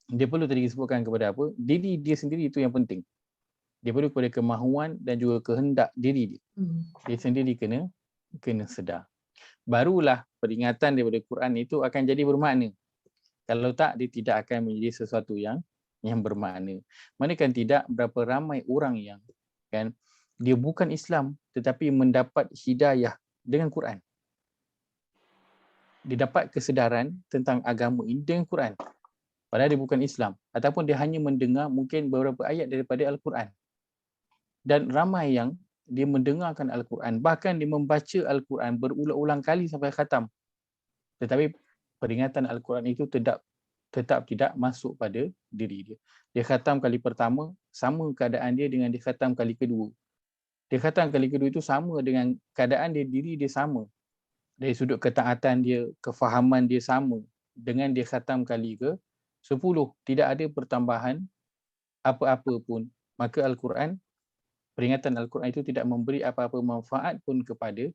dia perlu tadi disebutkan kepada apa? Diri dia sendiri itu yang penting. Dia perlu kepada kemahuan dan juga kehendak diri dia. Dia sendiri kena sedar. Barulah peringatan daripada Quran itu akan jadi bermakna. Kalau tak, dia tidak akan menjadi sesuatu yang bermakna. Mana kan tidak berapa ramai orang yang dia bukan Islam tetapi mendapat hidayah dengan Quran. Dia dapat kesedaran tentang agama ini dengan Quran. Padahal dia bukan Islam. Ataupun dia hanya mendengar mungkin beberapa ayat daripada Al-Quran. Dan ramai yang dia mendengarkan Al-Quran. Bahkan dia membaca Al-Quran berulang-ulang kali sampai khatam. Tetapi peringatan Al-Quran itu tetap tidak masuk pada diri dia. Dia khatam kali pertama, sama keadaan dia dengan dia khatam kali kedua. Dia khatam kali kedua itu sama dengan keadaan dia, diri dia sama. Dari sudut ketaatan dia, kefahaman dia sama dengan dia khatam kali ke 10. Tidak ada pertambahan apa-apa pun. Maka Al-Quran, peringatan Al-Quran itu tidak memberi apa-apa manfaat pun kepada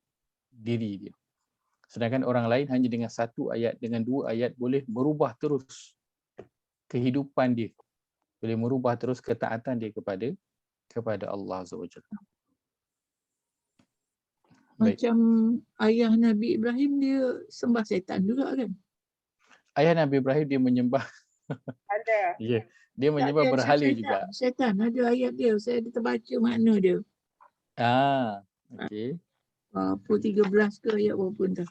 diri dia. Sedangkan orang lain hanya dengan 1 ayat, dengan 2 ayat boleh merubah terus kehidupan dia. Boleh merubah terus ketaatan dia kepada Allah Azza wa Jalla. Macam ayah Nabi Ibrahim dia sembah setan juga kan? Ayah Nabi Ibrahim dia menyembah. Ada. Ya, dia menyembah berhala juga. Setan ada ayat dia, saya terbaca makna dia. Okey. Apa 13 ke ayat berapa entah.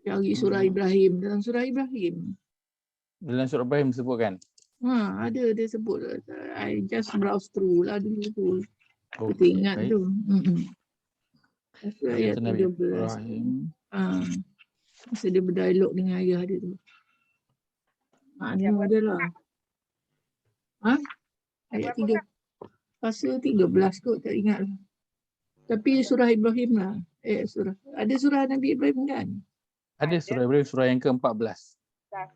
Cari surah Ibrahim. Dalam surah Ibrahim. Dalam surah Ibrahim sebutkan. Ada dia sebut. I just browse through lah dulu tu. Kita Okey, ingat baik. tu. Lepas tu ayat Kata Nabi 13 tu. Ibrahim. Masa dia berdialog dengan ayah dia tu. Yang Makna dia lah. Ayat 3. Pasal 13 kot, tak ingat lah. Tapi surah Ibrahim lah. Surah. Ada surah Nabi Ibrahim kan? Ada surah Ibrahim surah yang ke-14. Dah.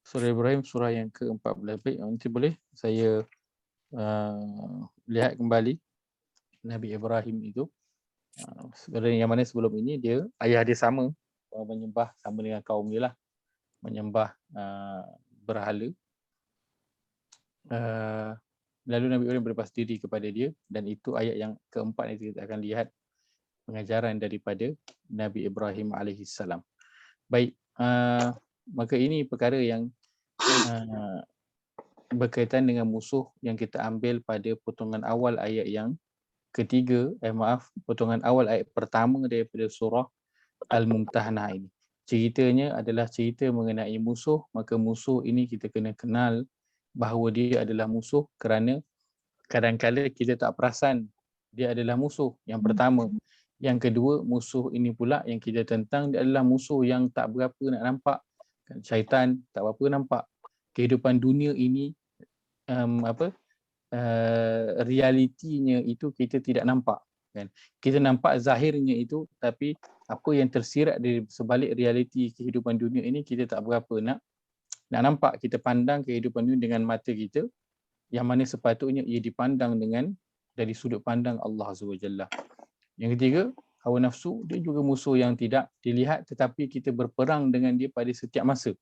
Surah Ibrahim surah yang ke-14. Baik, nanti boleh saya lihat kembali Nabi Ibrahim itu. Sebenarnya yang mana sebelum ini dia ayah dia sama menyembah sama dengan kaum dia lah, menyembah berhala. Lalu Nabi Ibrahim berlepas diri kepada dia, dan itu ayat yang keempat yang kita akan lihat pengajaran daripada Nabi Ibrahim alaihissalam. Baik, maka ini perkara yang berkaitan dengan musuh yang kita ambil pada potongan awal ayat yang ketiga, potongan awal ayat pertama daripada surah Al-Mumtahanah ini. Ceritanya adalah cerita mengenai musuh, maka musuh ini kita kena kenal bahawa dia adalah musuh kerana kadang-kadang kita tak perasan dia adalah musuh. Yang pertama. Yang kedua, musuh ini pula yang kita tentang dia adalah musuh yang tak berapa nak nampak. Syaitan tak berapa nampak. Kehidupan dunia ini realitinya itu kita tidak nampak, kan? Kita nampak zahirnya itu, tapi apa yang tersirat di sebalik realiti kehidupan dunia ini kita tak berapa nak nampak. Kita pandang kehidupan dunia dengan mata kita, yang mana sepatutnya ia dipandang dengan dari sudut pandang Allah SWT. Yang ketiga, hawa nafsu, dia juga musuh yang tidak dilihat tetapi kita berperang dengan dia pada setiap masa.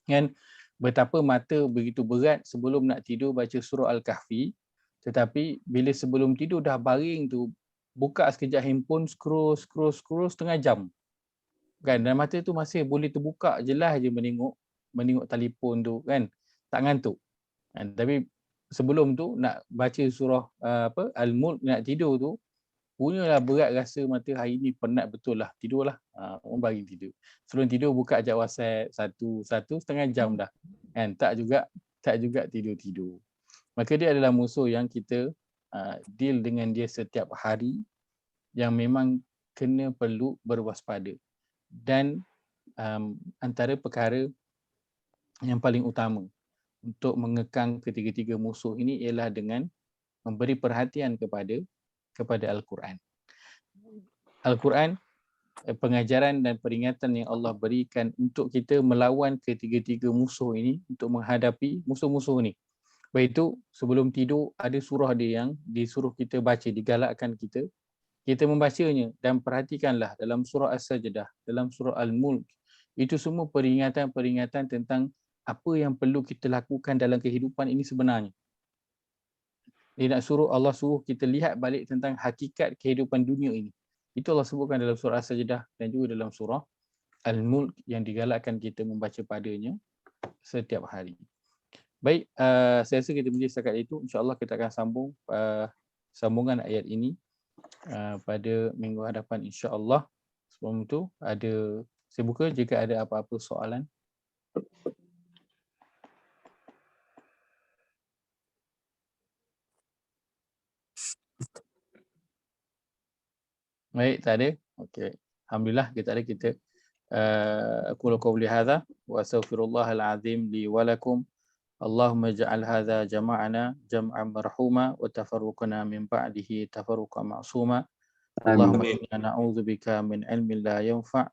Kan? Betapa mata begitu berat sebelum nak tidur baca surah Al-Kahfi, tetapi bila sebelum tidur dah baring tu, buka sekejap handphone, scroll setengah jam. Kan? Dan mata tu masih boleh terbuka, jelas je menengok telefon tu, kan? Tak ngantuk. Kan? Tapi sebelum tu nak baca surah Al-Mulk, nak tidur tu, punyalah berat rasa mata hari ni penat betul lah, tidurlah. Orang bagi tidur. Sebelum tidur buka ajak WhatsApp satu setengah jam dah. Kan? Tak juga tidur. Maka dia adalah musuh yang kita deal dengan dia setiap hari, yang memang kena perlu berwaspada. Dan antara perkara yang paling utama untuk mengekang ketiga-tiga musuh ini ialah dengan memberi perhatian kepada Al-Quran. Al-Quran, pengajaran dan peringatan yang Allah berikan untuk kita melawan ketiga-tiga musuh ini, untuk menghadapi musuh-musuh ni. Baik itu sebelum tidur ada surah dia yang disuruh kita baca, digalakkan kita membacanya. Dan perhatikanlah dalam surah As-Sajdah, dalam surah Al-Mulk, itu semua peringatan-peringatan tentang apa yang perlu kita lakukan dalam kehidupan ini sebenarnya. Allah suruh kita lihat balik tentang hakikat kehidupan dunia ini. Itu Allah sebutkan dalam surah As-Sajdah dan juga dalam surah Al-Mulk yang digalakkan kita membaca padanya setiap hari. Baik, saya rasa kita berhenti setakat itu. InsyaAllah kita akan sambung sambungan ayat ini pada minggu hadapan insyaAllah. Sebelum itu, saya buka jika ada apa-apa soalan. Baik, tak ada? Okey. Alhamdulillah kita aqulu qawli hadza wa astaghfirullahal azim li wa lakum. Allahumma ja'al hadza jama'ana jam'an marhuma wa tafarruqana min ba'dihi tafarruqan ma'suma. Allahumma inna na'udzubika min ilmin la yanfa'